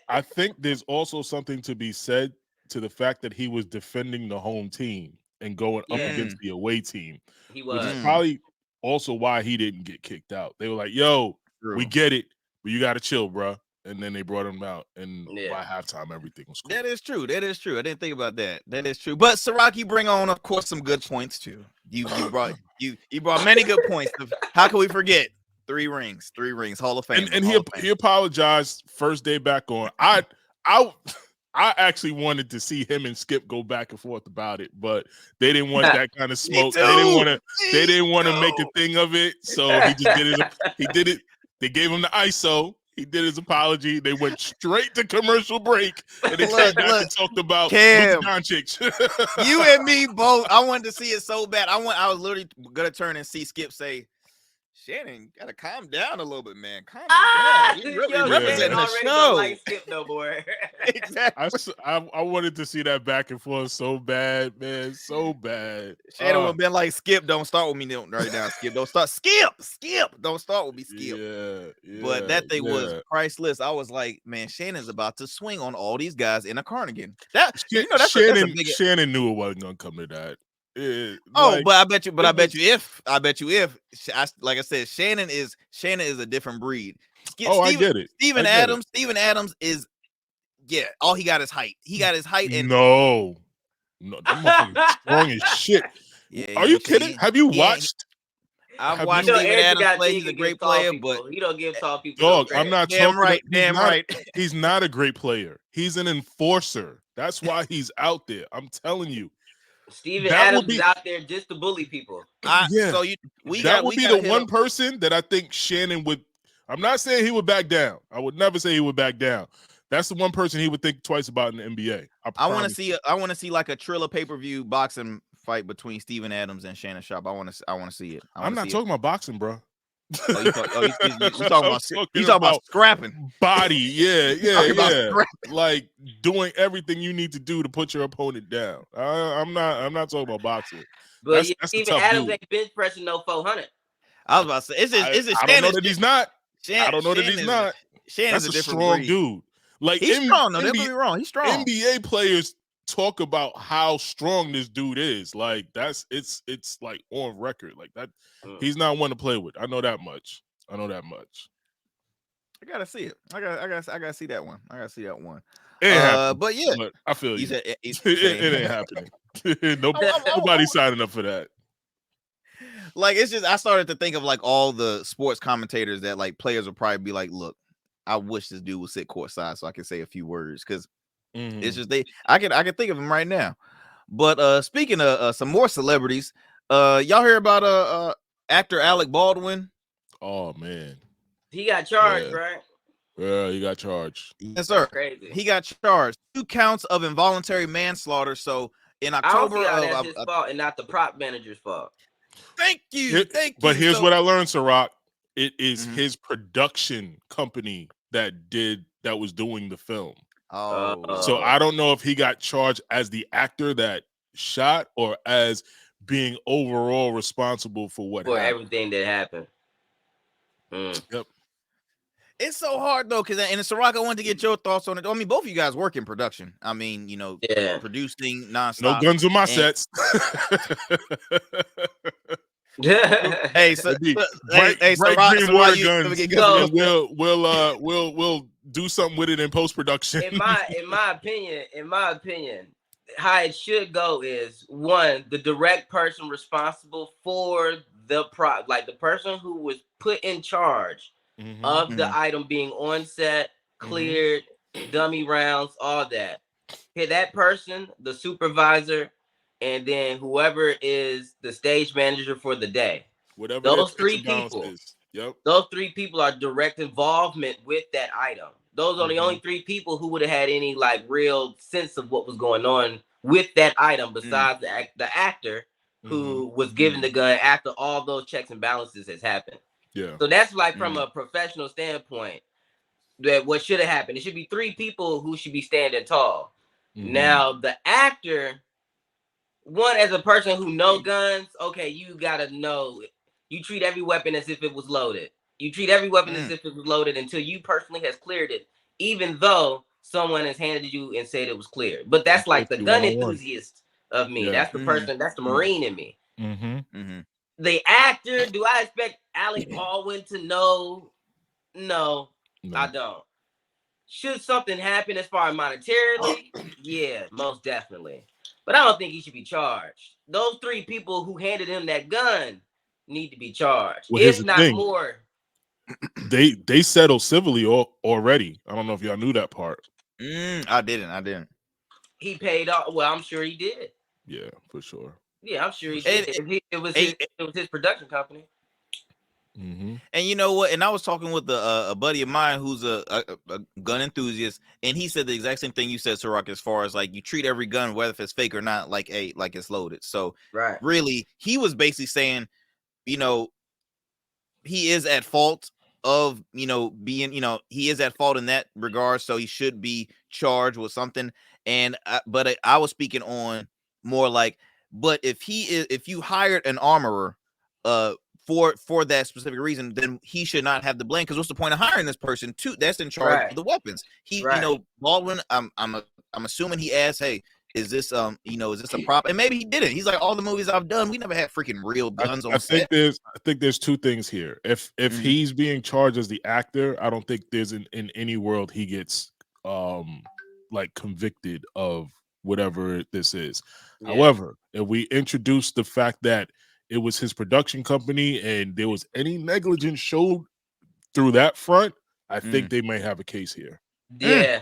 Speaker 2: I think there's also something to be said to the fact that he was defending the home team and going up against the away team.
Speaker 3: He was.
Speaker 2: Which is probably also why he didn't get kicked out. They were like, "Yo, we get it, but you got to chill, bro." And then they brought him out, and by halftime, everything was cool.
Speaker 1: That is true. I didn't think about that. That is true. But Ciroc, you bring on, of course, some good points too. You brought many good points. How can we forget? 3 rings, Hall of Fame.
Speaker 2: And he apologized first day back on. I actually wanted to see him and Skip go back and forth about it, but they didn't want that kind of smoke. They didn't want to make a thing of it. So he just did it. He did it. They gave him the ISO. He did his apology. They went straight to commercial break, and they came back and talked about Luka Doncic.
Speaker 1: You and me both. I wanted to see it so bad. I was literally gonna turn and see Skip say, "Shannon, gotta calm down a little bit, man. Calm down. You really representing the show."
Speaker 3: Like Skip no more.
Speaker 1: Exactly.
Speaker 2: I wanted to see that back and forth so bad, man, so bad.
Speaker 1: Shannon would have been like, "Skip, don't start with me right now. Skip, don't start. Skip, don't start with me. Skip."
Speaker 2: Yeah.
Speaker 1: But that thing was priceless. I was like, man, Shannon's about to swing on all these guys in a cardigan.
Speaker 2: Shannon knew it wasn't gonna come to that.
Speaker 1: But I bet you if like I said, Shannon is a different breed.
Speaker 2: I get it.
Speaker 1: Steven Adams is all he got is height. He got his height and
Speaker 2: no, that motherfucker's strong as shit. Yeah, are you kidding? Have you watched?
Speaker 1: I've watched Steven Adams play. He's a great player, but
Speaker 3: he don't give tall people.
Speaker 2: Dog, I'm not
Speaker 1: damn right.
Speaker 2: He's not a great player. He's an enforcer. That's why he's out there. I'm telling you.
Speaker 3: Steven Adams is out there just to bully people.
Speaker 2: So that would be the one person that I think Shannon would. I'm not saying he would back down. I would never say he would back down. That's the one person he would think twice about in the NBA.
Speaker 1: I want to see like a Triller pay-per-view boxing fight between Steven Adams and Shannon Sharpe. I want to see it.
Speaker 2: I'm not talking about boxing, bro.
Speaker 1: You talking about scrapping
Speaker 2: body? Yeah. Like doing everything you need to do to put your opponent down. I'm not talking about boxing.
Speaker 3: But Steven Adams ain't bench pressing no 400.
Speaker 1: I was about to say, is it
Speaker 2: I don't know that he's not. I don't know that he's not.
Speaker 1: Shannon's
Speaker 2: a strong
Speaker 1: breed.
Speaker 2: Dude. Like
Speaker 1: he's strong. No, don't get me wrong. He's strong.
Speaker 2: NBA players talk about how strong this dude is. Like it's like on record. Like that, he's not one to play with. I know that much. I
Speaker 1: gotta see it. I gotta see that one.
Speaker 2: But I feel you. It ain't happening. Nobody's signing up for that.
Speaker 1: Like it's just I started to think of like all the sports commentators that like players will probably be like, look, I wish this dude would sit courtside so I can say a few words because it's just I can think of him right now. But speaking of some more celebrities, y'all hear about actor Alec Baldwin?
Speaker 2: Oh man,
Speaker 3: he got charged, right?
Speaker 2: Yeah, he got charged.
Speaker 1: Yes, sir.
Speaker 3: Crazy.
Speaker 1: He got charged 2 counts of involuntary manslaughter. So in
Speaker 3: I don't see
Speaker 1: October
Speaker 3: how
Speaker 1: of
Speaker 3: that's his fault and not the prop manager's fault.
Speaker 1: thank you.
Speaker 2: But here's
Speaker 1: So,
Speaker 2: what I learned, Ciroc. It is
Speaker 1: Mhm.
Speaker 2: his production company that was doing the film. So I don't know if he got charged as the actor that shot or as being overall responsible for what happened.
Speaker 3: Everything that happened.
Speaker 2: Yep.
Speaker 1: it's so hard though, because in Ciroc, I wanted to get your thoughts on it. I mean, both of you guys work in production. I mean,
Speaker 3: Yeah.
Speaker 1: producing nonstop.
Speaker 2: No guns on my sets.
Speaker 1: Hey, so
Speaker 2: bright green water guns.
Speaker 3: So,
Speaker 2: we'll do something with it in post production.
Speaker 3: in my opinion, how it should go is one, the direct person responsible for the prop, like the person who was put in charge of the item being on set, cleared, dummy rounds, all that. Hit that person, the supervisor, and then whoever is the stage manager for the day.
Speaker 2: Whatever
Speaker 3: those 3 people.
Speaker 2: Yep.
Speaker 3: Those 3 people are direct involvement with that item. Those are the only 3 people who would have had any like real sense of what was going on with that item, besides the actor who was given the gun after all those checks and balances has happened.
Speaker 2: Yeah.
Speaker 3: So that's like from a professional standpoint, that what should have happened. It should be 3 people who should be standing tall. Now the actor, one, as a person who knows guns, okay, you gotta know. You treat every weapon as if it was loaded. You treat every weapon as if it was loaded until you personally has cleared it, even though someone has handed you and said it was cleared. But that's like the gun enthusiast of me. Yeah. That's the person. That's the Marine in me. The actor, do I expect Alec Baldwin to know? No, I don't. Should something happen as far as monetarily? Yeah, most definitely. But I don't think he should be charged. Those 3 people who handed him that gun need to be charged.
Speaker 2: Well,
Speaker 3: if not more.
Speaker 2: They settled civilly already. I don't know if y'all knew that part.
Speaker 1: I didn't.
Speaker 3: He paid off. Well, I'm sure he did.
Speaker 2: Yeah, for sure.
Speaker 3: Yeah, I'm sure he did. It was his production company.
Speaker 1: And you know what? And I was talking with a buddy of mine who's a gun enthusiast, and he said the exact same thing you said, Ciroc, as far as like you treat every gun, whether if it's fake or not, like it's loaded. So really, he was basically saying, he is at fault of being, he is at fault in that regard, so he should be charged with something. And but I was speaking on more like, but if you hired an armorer for that specific reason, then he should not have the blame, because what's the point of hiring this person that's in charge of the weapons? He Baldwin, I'm assuming he asked, hey, is this is this a prop? And maybe he didn't. He's like, all the movies I've done, we never had freaking real guns on set.
Speaker 2: I think there's 2 things here. If he's being charged as the actor, I don't think there's in any world he gets like convicted of whatever this is. However, if we introduce the fact that it was his production company and there was any negligence showed through that front, I think they may have a case here.
Speaker 3: Yeah.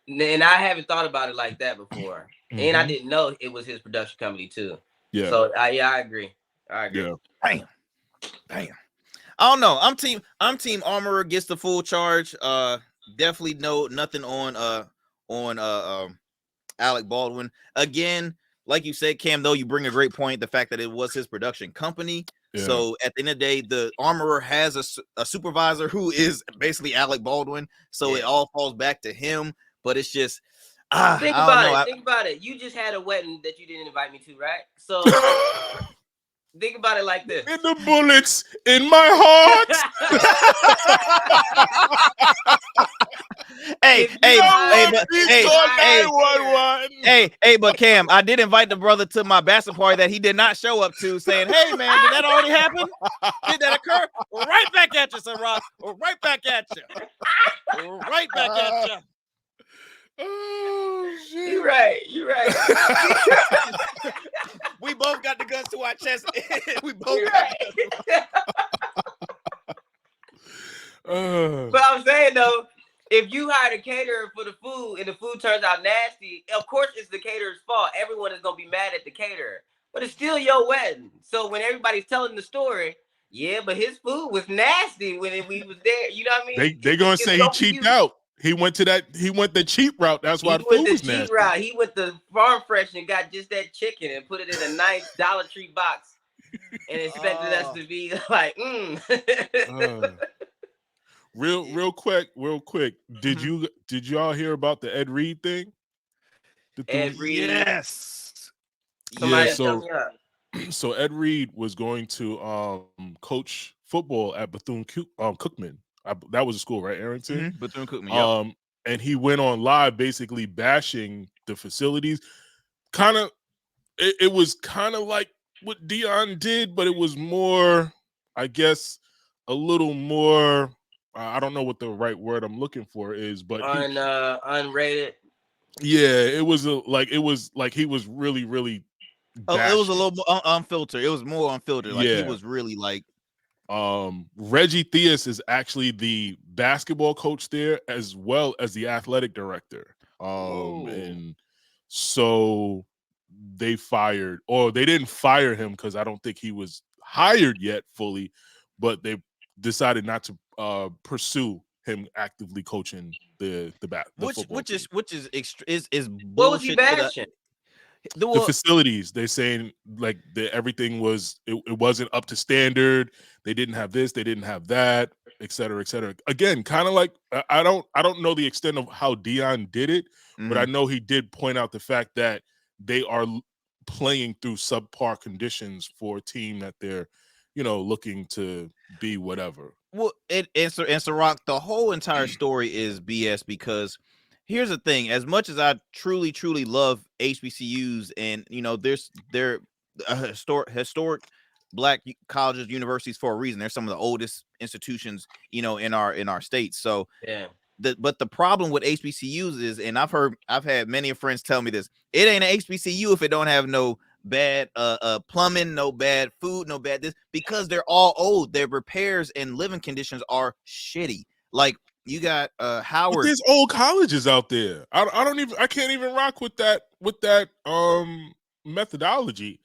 Speaker 3: And I haven't thought about it like that before. And I didn't know it was his production company too. Yeah. So I agree. Yeah.
Speaker 1: Damn. I don't know. I'm team armorer gets the full charge. Definitely nothing on Alec Baldwin. Again, like you said, Cam, though, you bring a great point, the fact that it was his production company. Yeah. So at the end of the day, the armorer has a supervisor who is basically Alec Baldwin. So it all falls back to him. But it's just
Speaker 3: think about it. You just had a wedding that you didn't invite me to, right? So think about it like this.
Speaker 2: In the bullets in my heart.
Speaker 1: But Cam, I did invite the brother to my bachelor party that he did not show up to, saying, hey man, did that already happen? Did that occur? Right back at you, Ciroc. Right back at you. Right back at you.
Speaker 2: Oh shit.
Speaker 3: You're right.
Speaker 1: We both got the guns to our chest. We both
Speaker 3: But I'm saying though, if you hire a caterer for the food and the food turns out nasty, of course it's the caterer's fault. Everyone is gonna be mad at the caterer, but it's still your wedding. So when everybody's telling the story, Yeah, but his food was nasty when we was there. You know what I mean?
Speaker 2: They gonna say he cheaped out. He went the cheap route. That's why the food was nasty.
Speaker 3: Cheap route. He went the Farm Fresh and got just that chicken and put it in a nice Dollar Tree box and expected us to be like,
Speaker 2: Real quick. Did y'all hear about the Ed Reed thing?
Speaker 3: Ed Reed.
Speaker 1: Yes.
Speaker 2: So Ed Reed was going to coach football at Bethune-Cookman. That was a school, right, Arrington?
Speaker 1: Bethune-Cookman. Yep.
Speaker 2: And he went on live basically bashing the facilities. It was kind of like what Deion did, but it was more, I guess, a little more. I don't know what the right word I'm looking for is, but
Speaker 3: unrated.
Speaker 2: Yeah, it was like he was really, really.
Speaker 1: It was a little more unfiltered. It was more unfiltered. Like he was really like.
Speaker 2: Reggie Theus is actually the basketball coach there as well as the athletic director. And so they didn't fire him because I don't think he was hired yet fully, but they decided not to pursue him actively coaching the
Speaker 1: which is bullshit.
Speaker 3: What was he bashing?
Speaker 2: The facilities. They're saying like everything was it wasn't up to standard. They didn't have this, they didn't have that, et cetera, et cetera. Again, kind of like I don't know the extent of how Deion did it, but I know he did point out the fact that they are playing through subpar conditions for a team that they're, looking to be whatever.
Speaker 1: Well, and Ciroc, the whole entire story is BS because here's the thing: as much as I truly love HBCUs, and they're historic Black colleges, universities for a reason. They're some of the oldest institutions, in our state. So
Speaker 3: yeah.
Speaker 1: But the problem with HBCUs is, and I've had many friends tell me this: it ain't an HBCU if it don't have no bad plumbing, no bad food, no bad this, because they're all old. Their repairs and living conditions are shitty. Like you got Howard.
Speaker 2: But there's old colleges out there. I can't even rock with that methodology.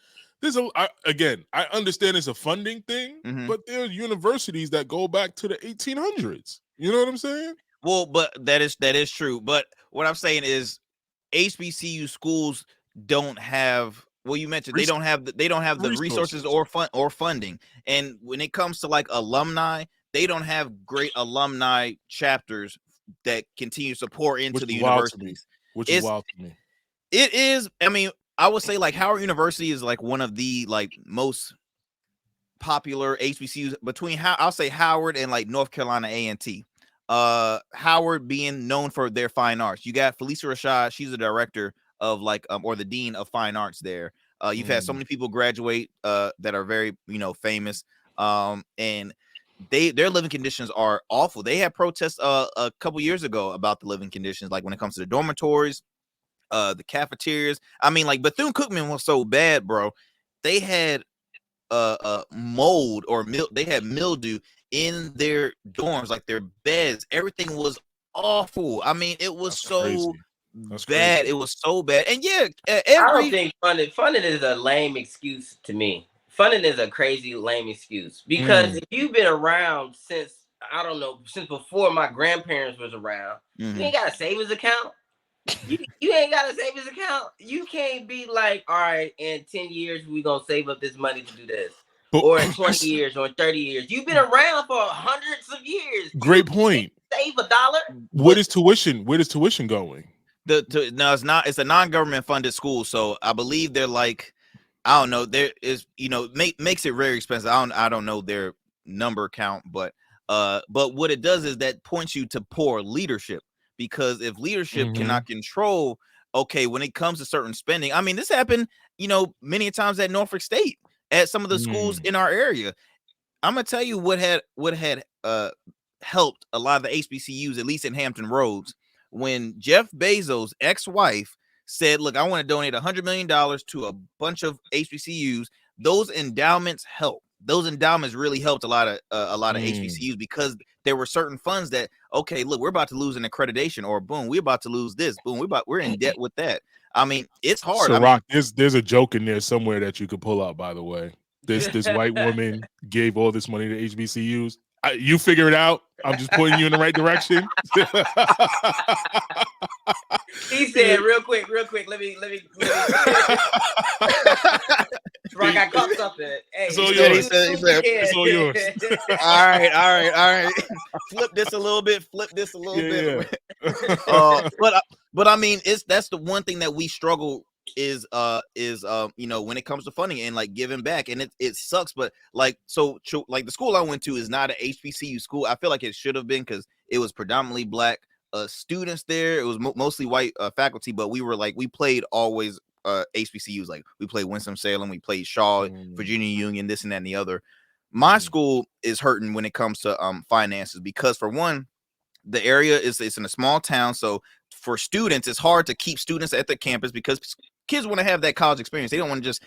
Speaker 2: I understand it's a funding thing, but there's universities that go back to the 1800s. You know what I'm saying?
Speaker 1: Well, but that is true. But what I'm saying is HBCU schools don't have. Well, you mentioned they don't have the resources or funding. And when it comes to like alumni, they don't have great alumni chapters that continue to pour into the universities.
Speaker 2: Which is wild to me.
Speaker 1: It is. I mean, I would say like Howard University is like one of the like most popular HBCUs between I'll say Howard and like North Carolina A&T. Howard being known for their fine arts. You got Felicia Rashad, she's the director of like or the dean of fine arts there. You've had so many people graduate that are very famous, and their living conditions are awful. They had protests a couple years ago about the living conditions, like when it comes to the dormitories, the cafeterias. I mean, like Bethune-Cookman was so bad, bro. They had mold or they had mildew in their dorms, like their beds. Everything was awful. I mean, it was That's bad. Crazy. It was so bad. And yeah,
Speaker 3: I don't think funding is a lame excuse to me. Funding is a crazy lame excuse because if you've been around since before my grandparents was around, you ain't got a savings account. You ain't got a savings account. You can't be like, all right, in 10 years we gonna save up this money to do this. Or in 20 years or in 30 years. You've been around for hundreds of years.
Speaker 2: Great point.
Speaker 3: Save $1.
Speaker 2: Where does tuition going?
Speaker 1: No, it's not. It's a non-government funded school, so I believe they're like, I don't know. There is, makes it very expensive. I don't know their number count, but what it does is that points you to poor leadership, because if leadership cannot control, when it comes to certain spending, I mean, this happened, many times at Norfolk State, at some of the schools in our area. I'm gonna tell you what had helped a lot of the HBCUs, at least in Hampton Roads. When Jeff Bezos' ex-wife said, look, I want to donate $100 million to a bunch of HBCUs, those endowments helped. Those endowments really helped a lot of HBCUs, because there were certain funds that, look, we're about to lose an accreditation, or boom, we're about to lose this. Boom, we're in debt with that. I mean, it's hard.
Speaker 2: So, Rock, there's a joke in there somewhere that you could pull out, by the way. This white woman gave all this money to HBCUs. You figure it out. I'm just pointing you in the right direction.
Speaker 3: He said, real quick. Let me. I got caught something. Hey,
Speaker 2: it's all yours.
Speaker 1: He said,
Speaker 2: it's all yours.
Speaker 1: all right. Flip this a little bit. bit. But I mean, that's the one thing that we struggle is when it comes to funding and like giving back, and it sucks. But like like the school I went to is not an HBCU school. I feel like it should have been because it was predominantly black students there. It was mostly white faculty, but we played always HBCUs. Like we played Winston-Salem, we played Shaw, Virginia Union, this and that and the other. My school is hurting when it comes to finances because for one, the area it's in a small town, so for students it's hard to keep students at the campus because kids want to have that college experience. They don't want to just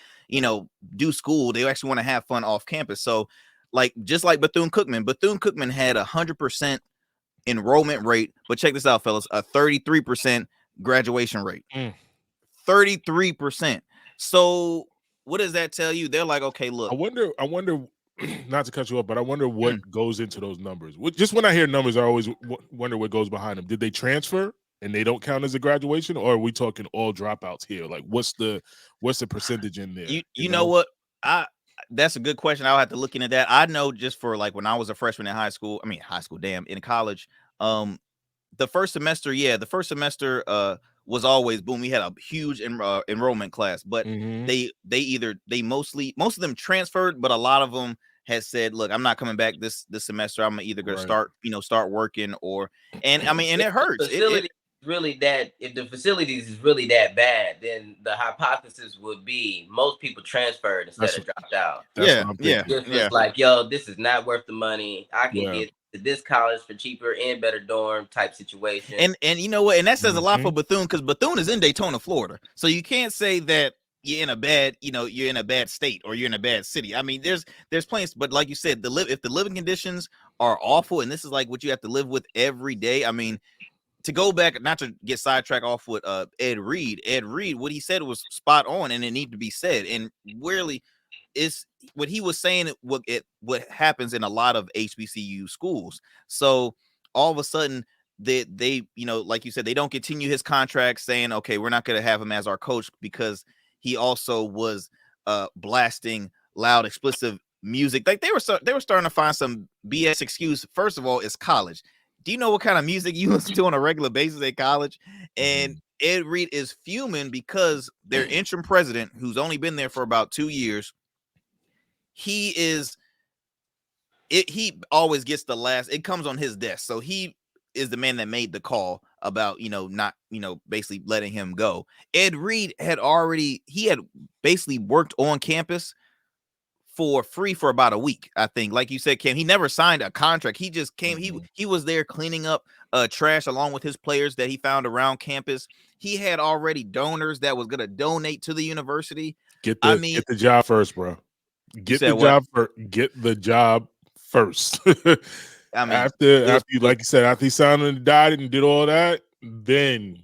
Speaker 1: do school. They actually want to have fun off campus. So like just like Bethune-Cookman had 100% enrollment rate, but check this out, fellas, a 33% graduation rate. 33%. So what does that tell you? They're like, okay, look.
Speaker 2: I wonder not to cut you off, but I wonder what goes into those numbers. Just when I hear numbers, I always wonder what goes behind them. Did they transfer and they don't count as a graduation, or are we talking all dropouts here? Like what's the percentage in there?
Speaker 1: You know what? That's a good question. I'll have to look into that. I know just for like when I was a freshman in in college, the first semester was always boom. We had a huge enrollment class, but most of them transferred, but a lot of them has said, look, I'm not coming back this semester. I'm either going to start working and it hurts.
Speaker 3: If the facilities is really that bad, then the hypothesis would be most people transferred instead of dropped out. It's like, yo, this is not worth the money. I can get to this college for cheaper and better dorm type situation.
Speaker 1: And you know what? And that says a lot for Bethune because Bethune is in Daytona, Florida. So you can't say that you're in a bad state or you're in a bad city. I mean, there's plans, but like you said, if the living conditions are awful, and this is like what you have to live with every day. I mean, to go back, not to get sidetracked off with Ed Reed, what he said was spot on, and it needed to be said. And really, it's what he was saying. What happens in a lot of HBCU schools. So all of a sudden, they like you said, they don't continue his contract, saying, okay, we're not going to have him as our coach because he also was blasting loud, explicit music. Like they were starting to find some BS excuse. First of all, it's college. Do you know what kind of music you listen to on a regular basis at college? And Ed Reed is fuming because their interim president, who's only been there for about 2 years, he always gets the last. It comes on his desk, so he is the man that made the call about not basically letting him go. Ed Reed had basically worked on campus for free for about a week, I think. Like you said, Cam, he never signed a contract. He just came. He was there cleaning up trash along with his players that he found around campus. He had already donors that was gonna donate to the university.
Speaker 2: Get the job first, bro. Get the job first. I mean, after you, like you said, after he signed and died and did all that, then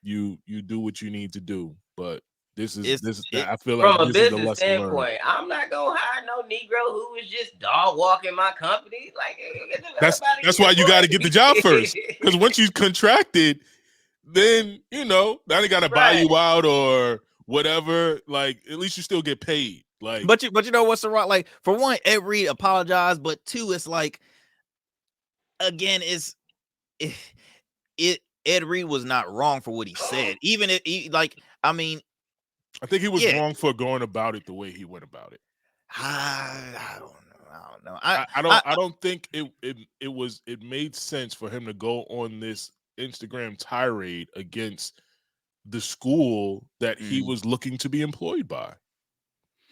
Speaker 2: you do what you need to do. But I feel like
Speaker 3: from a business standpoint, I'm not gonna hire no Negro who is just dog walking my company. Like
Speaker 2: that's why you got to get the job first. Because once you contracted, then now they got to buy you out or whatever. Like at least you still get paid. Like,
Speaker 1: but you know what's the right? Like for one, Ed Reed apologized, but two, it's like again, Ed Reed was not wrong for what he said. Even
Speaker 2: I think he was wrong for going about it the way he went about it.
Speaker 1: I don't know.
Speaker 2: I don't think it made sense for him to go on this Instagram tirade against the school that he was looking to be employed by.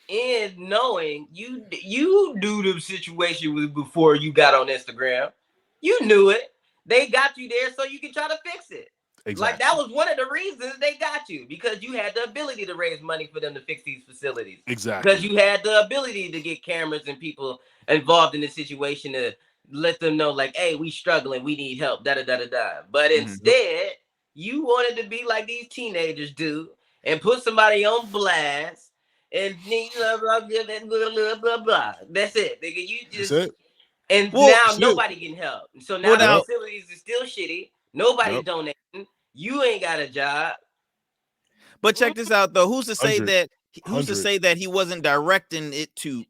Speaker 3: And knowing you knew the situation was before you got on Instagram. You knew it. They got you there so you can try to fix it. Exactly. Like that was one of the reasons they got you, because you had the ability to raise money for them to fix these facilities.
Speaker 2: Exactly.
Speaker 3: Because you had the ability to get cameras and people involved in the situation to let them know, like, hey, we struggling, we need help, da-da-da-da-da. But instead, you wanted to be like these teenagers do and put somebody on blast and blah, blah, blah, blah, blah. That's it, nigga. You just and
Speaker 1: Well,
Speaker 3: now nobody getting help. So now the facilities is still shitty. Nobody's donating. You ain't got a job.
Speaker 1: But check this out though. Who's to say
Speaker 2: 100.
Speaker 1: that? Who's to say that he wasn't directing it to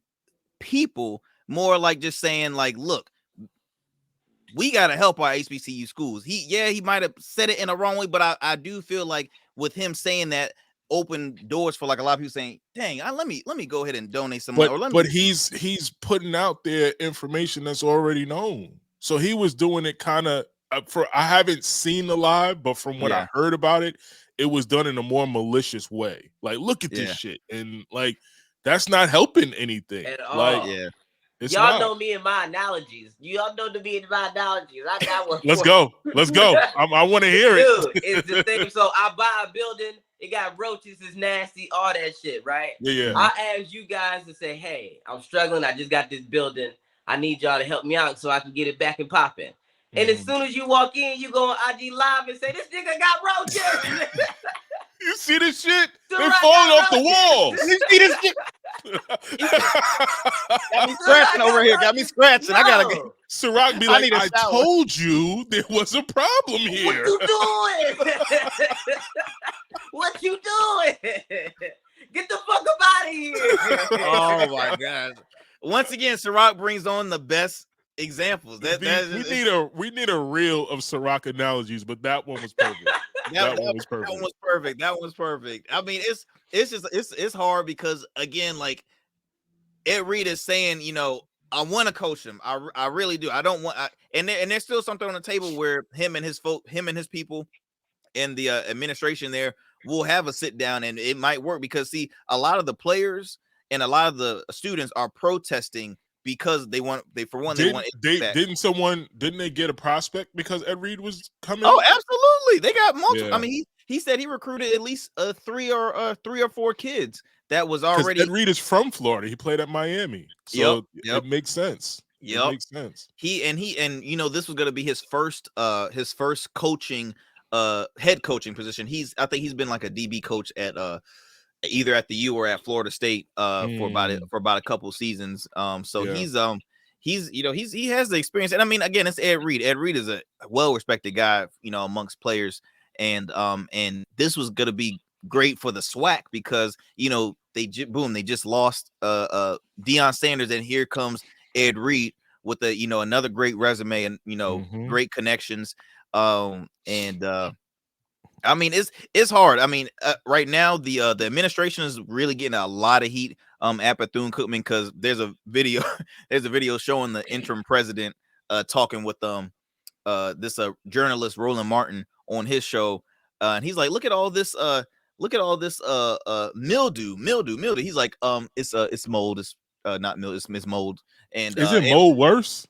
Speaker 1: people? More like just saying, like, look, we gotta help our HBCU schools. He might have said it in a wrong way, but I do feel like with him saying that, open doors for like a lot of people saying, "Dang, let me go ahead and donate some money."
Speaker 2: But he's putting out there information that's already known. So he was doing it kind of I haven't seen the live, but from what I heard about it, it was done in a more malicious way. Like, look at this shit, and like that's not helping anything
Speaker 3: at all.
Speaker 2: Like,
Speaker 3: y'all know me and my analogies. Y'all know me and my analogies. I got one.
Speaker 2: Let's go. I want to hear it.
Speaker 3: Dude, it's the thing. So I buy a building. It got roaches, it's nasty, all that shit, right?
Speaker 2: Yeah.
Speaker 3: I asked you guys to say, hey, I'm struggling. I just got this building. I need y'all to help me out so I can get it back and popping. And as soon as you walk in, you go on IG Live and say, this nigga got roaches.
Speaker 2: You see this shit? They're falling off the wall.
Speaker 1: You see this shit? Got me scratching over here. Got me scratching. I gotta get.
Speaker 2: Ciroc be like, I told you there was a problem here.
Speaker 3: What you doing? What you doing? Get the fuck up out of here.
Speaker 1: Oh my God. Once again, Ciroc brings on the best examples.
Speaker 2: We need a reel of Ciroc analogies, but that one was perfect. That one was perfect.
Speaker 1: That was perfect. I mean, it's hard because again, like Ed Reed is saying, you know, I want to coach him. I really do. I don't want. And there's still something on the table where him and his people and the administration there will have a sit down, and it might work because see, a lot of the players and a lot of the students are protesting because they want back.
Speaker 2: Didn't they get a prospect because Ed Reed was coming?
Speaker 1: Oh, absolutely. They got multiple. Yeah. I mean, he said he recruited at least three or four kids that was already.
Speaker 2: Ed Reed is from Florida. He played at Miami, so it makes sense. It makes sense.
Speaker 1: He you know, this was going to be his first coaching head coaching position. I think he's been like a DB coach at either at the U or at Florida State for about a couple seasons. He has the experience, and I mean, again, it's Ed Reed. Ed Reed is a well-respected guy, you know, amongst players, and this was gonna be great for the SWAC because you know they just lost Deion Sanders, and here comes Ed Reed with another great resume and great connections, I mean, it's hard. I mean, right now the administration is really getting a lot of heat at Bethune-Cookman because there's a video showing the interim president talking with this journalist Roland Martin on his show, and he's like, look at all this mildew. He's like, it's mold. It's not mildew. It's mold. And
Speaker 2: is it mold worse?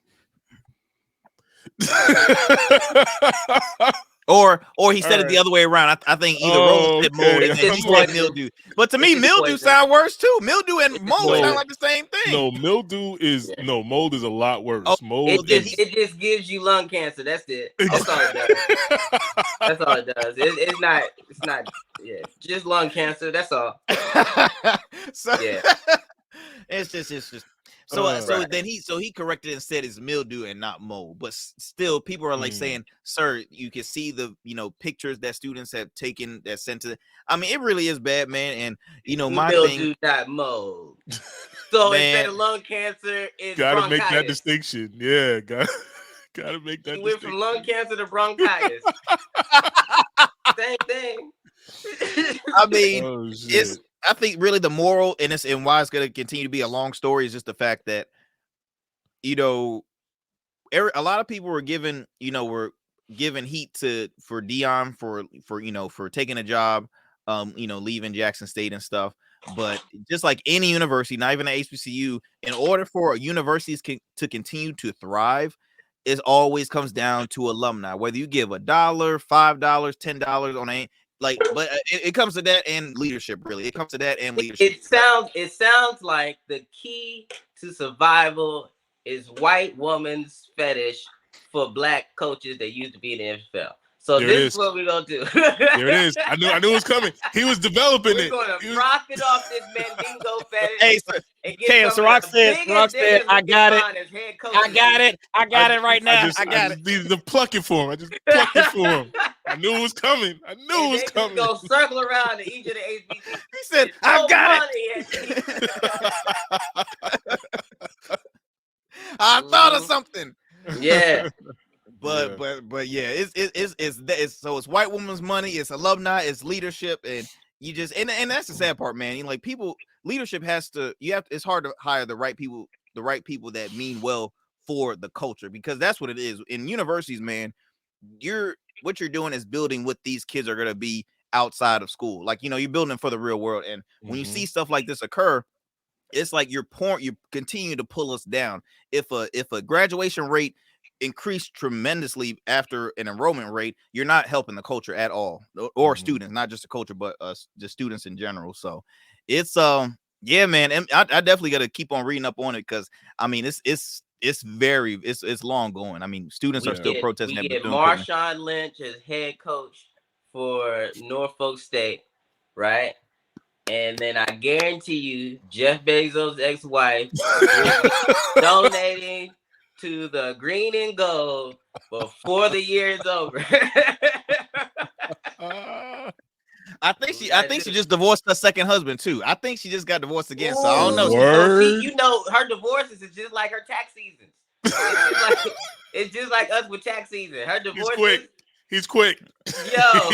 Speaker 1: Or he said it the other way around. I think either Rose said mold and he said mildew. But to me, mildew sound worse too. Mildew and mold sound like the same thing.
Speaker 2: No, mold is a lot worse.
Speaker 1: Oh,
Speaker 2: mold
Speaker 3: it just gives you lung cancer. That's it. That's all it does. That's all it does. It's not just lung cancer. That's all.
Speaker 1: It's just. So then he corrected and said it's mildew and not mold, but still people are like saying, sir, you can see the pictures that students have taken that sent to. I mean, it really is bad, man. And my
Speaker 3: mildew, not mold. So instead of lung cancer, it's
Speaker 2: gotta
Speaker 3: bronchitis.
Speaker 2: Make that distinction. Yeah, gotta make that.
Speaker 3: You went from lung cancer to bronchitis. Same thing.
Speaker 1: I mean, I think really the moral and why it's going to continue to be a long story is just the fact that, a lot of people were given heat for Deion for taking a job, leaving Jackson State and stuff. But just like any university, not even an HBCU, in order for universities to continue to thrive, it always comes down to alumni. Whether you give $1, $5, $10 on but it comes to that and leadership. Really, it comes to that and leadership.
Speaker 3: It sounds like the key to survival is white woman's fetish for black coaches that used to be in the NFL. So
Speaker 2: There
Speaker 3: this
Speaker 2: it
Speaker 3: is what we're gonna do.
Speaker 2: There it is. I knew it was coming. He was developing
Speaker 3: We're
Speaker 2: it.
Speaker 3: gonna profit off this Mandingo fetish.
Speaker 1: Hey, so,
Speaker 3: and
Speaker 1: Cam,
Speaker 3: get
Speaker 1: so
Speaker 3: some
Speaker 1: Rock
Speaker 3: of the
Speaker 1: said,
Speaker 3: biggest niggas
Speaker 1: I
Speaker 3: we
Speaker 1: got
Speaker 3: can
Speaker 1: it.
Speaker 3: find as head
Speaker 1: I
Speaker 3: coaches.
Speaker 1: got it. I got it right now. I
Speaker 2: just needed to pluck it for him. I just plucked it for him. I knew it was coming. I knew it was coming.
Speaker 3: They just go circle around to each of the HBCUs.
Speaker 1: He said, I got it. I thought of something.
Speaker 3: Yeah.
Speaker 1: But yeah, it's so it's white woman's money, it's alumni, it's leadership, and you just and that's the sad part, man. You know, like leadership it's hard to hire the right people that mean well for the culture, because that's what it is. In universities, man, what you're doing is building what these kids are gonna be outside of school. Like, you know, you're building for the real world. And when you see stuff like this occur, it's like you continue to pull us down. If a graduation rate increased tremendously after an enrollment rate, you're not helping the culture at all, or students, not just the culture, but the students in general. So it's yeah, man, and I definitely got to keep on reading up on it, because I mean it's long going. I mean, students are still protesting.
Speaker 3: We get Marshawn Lynch as head coach for Norfolk State, right? And then I guarantee you, Jeff Bezos' ex-wife donating to the green and gold before the year is over.
Speaker 1: I think she just divorced her second husband too. I think she just got divorced again. So I don't know.
Speaker 2: Word.
Speaker 3: You know, her divorces is just like her tax seasons. It's just like us with tax season. Her divorce.
Speaker 2: He's quick.
Speaker 3: Yo,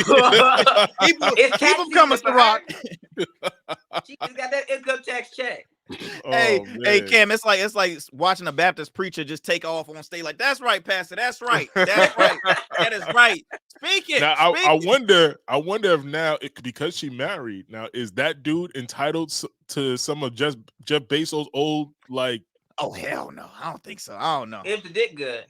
Speaker 1: people coming to Rock.
Speaker 3: She just got that income tax check.
Speaker 1: Hey, Cam, it's like watching a Baptist preacher just take off on stage. Like, that's right, Pastor. That's right. That's right. That is right. Speak it.
Speaker 2: Now, I wonder if now, because she married, now is that dude entitled to some of Jeff Bezos' old, like?
Speaker 1: Oh, hell no. I don't think so. I don't know.
Speaker 3: If the dick good.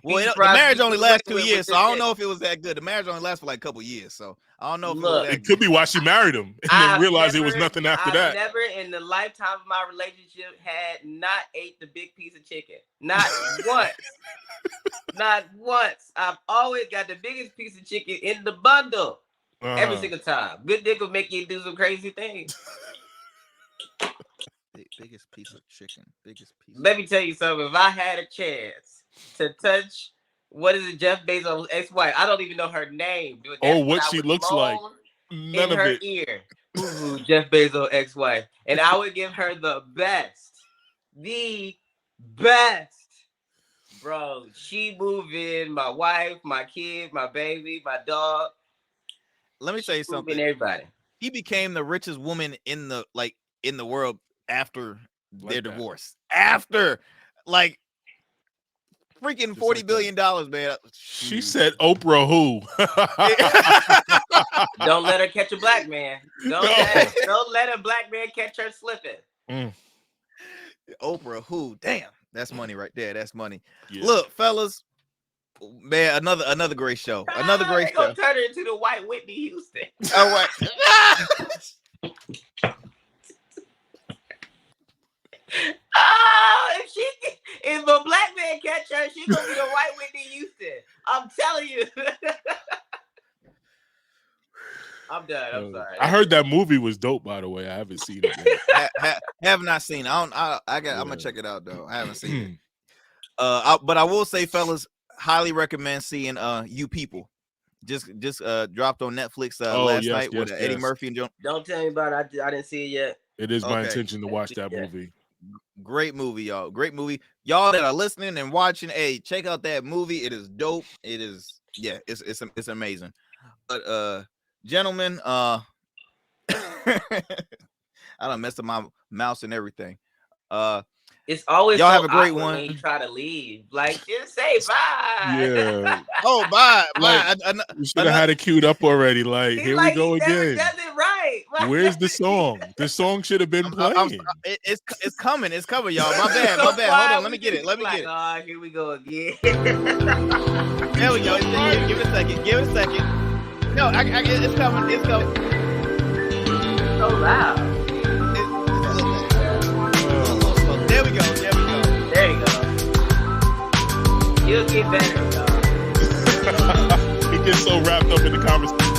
Speaker 1: Well, the marriage only lasts 2 years, so I don't know if it was that good. The marriage only lasts for like a couple years, so I don't know if it was that
Speaker 2: it could be why she married him and then realized it was nothing after that.
Speaker 3: Never in the lifetime of my relationship had not ate the big piece of chicken. Not once. Not once. I've always got the biggest piece of chicken in the bundle. Every single time. Good dick will make you do some crazy things.
Speaker 1: Biggest piece of chicken.
Speaker 3: Let me tell you something. If I had a chance to touch, what is it, Jeff Bezos' ex-wife? I don't even know her name. Dude.
Speaker 2: What she looks like. None of
Speaker 3: her
Speaker 2: it.
Speaker 3: Ear. Ooh, Jeff Bezos' ex-wife. And I would give her the best. The best. Bro, she moved in. My wife, my kid, my baby, my dog.
Speaker 1: Let me tell you something.
Speaker 3: Everybody.
Speaker 1: He became the richest woman in the world after their divorce. After, like, freaking $40 billion, man.
Speaker 2: She said Oprah who?
Speaker 3: Don't let her catch a black man. Don't let a black man catch her slipping.
Speaker 1: Oprah who? Damn, that's money right there. That's money.
Speaker 2: Yeah.
Speaker 1: Look, fellas, man, another great show. Another great show.
Speaker 3: Gonna turn her into the white Whitney Houston.
Speaker 1: All right.
Speaker 3: If a black man catch her, she's gonna be the white Whitney Houston. I'm telling you. I'm done. I'm sorry.
Speaker 2: I heard that movie was dope, by the way. I haven't seen it yet.
Speaker 1: Have not seen it. I'm gonna check it out though. I haven't seen it. But I will say, fellas, highly recommend seeing You People. Just dropped on Netflix last night with Eddie Murphy and John.
Speaker 3: Don't tell me about it. I didn't see it yet.
Speaker 2: It is my intention to watch that movie.
Speaker 1: Great movie, y'all. Great movie. Y'all that are listening and watching, hey, check out that movie. It is dope. It is, yeah, it's amazing. But gentlemen, I done messed up my mouse and everything.
Speaker 3: It's always
Speaker 1: y'all have a great one.
Speaker 3: When you try to leave, like, just say bye.
Speaker 2: Yeah.
Speaker 1: Oh, bye.
Speaker 2: Like, you should have had it queued up already. Like, here we go again.
Speaker 3: Does it right.
Speaker 2: Where's the song? The song should have been playing.
Speaker 1: It's coming. It's coming, y'all. My bad. Hold on. Let me get it.
Speaker 3: Oh, here we go again.
Speaker 1: There we go. Give it a second. No, it's coming. It's coming.
Speaker 3: So loud. There you go. You'll get better, y'all.
Speaker 2: He gets so wrapped up in the conversation.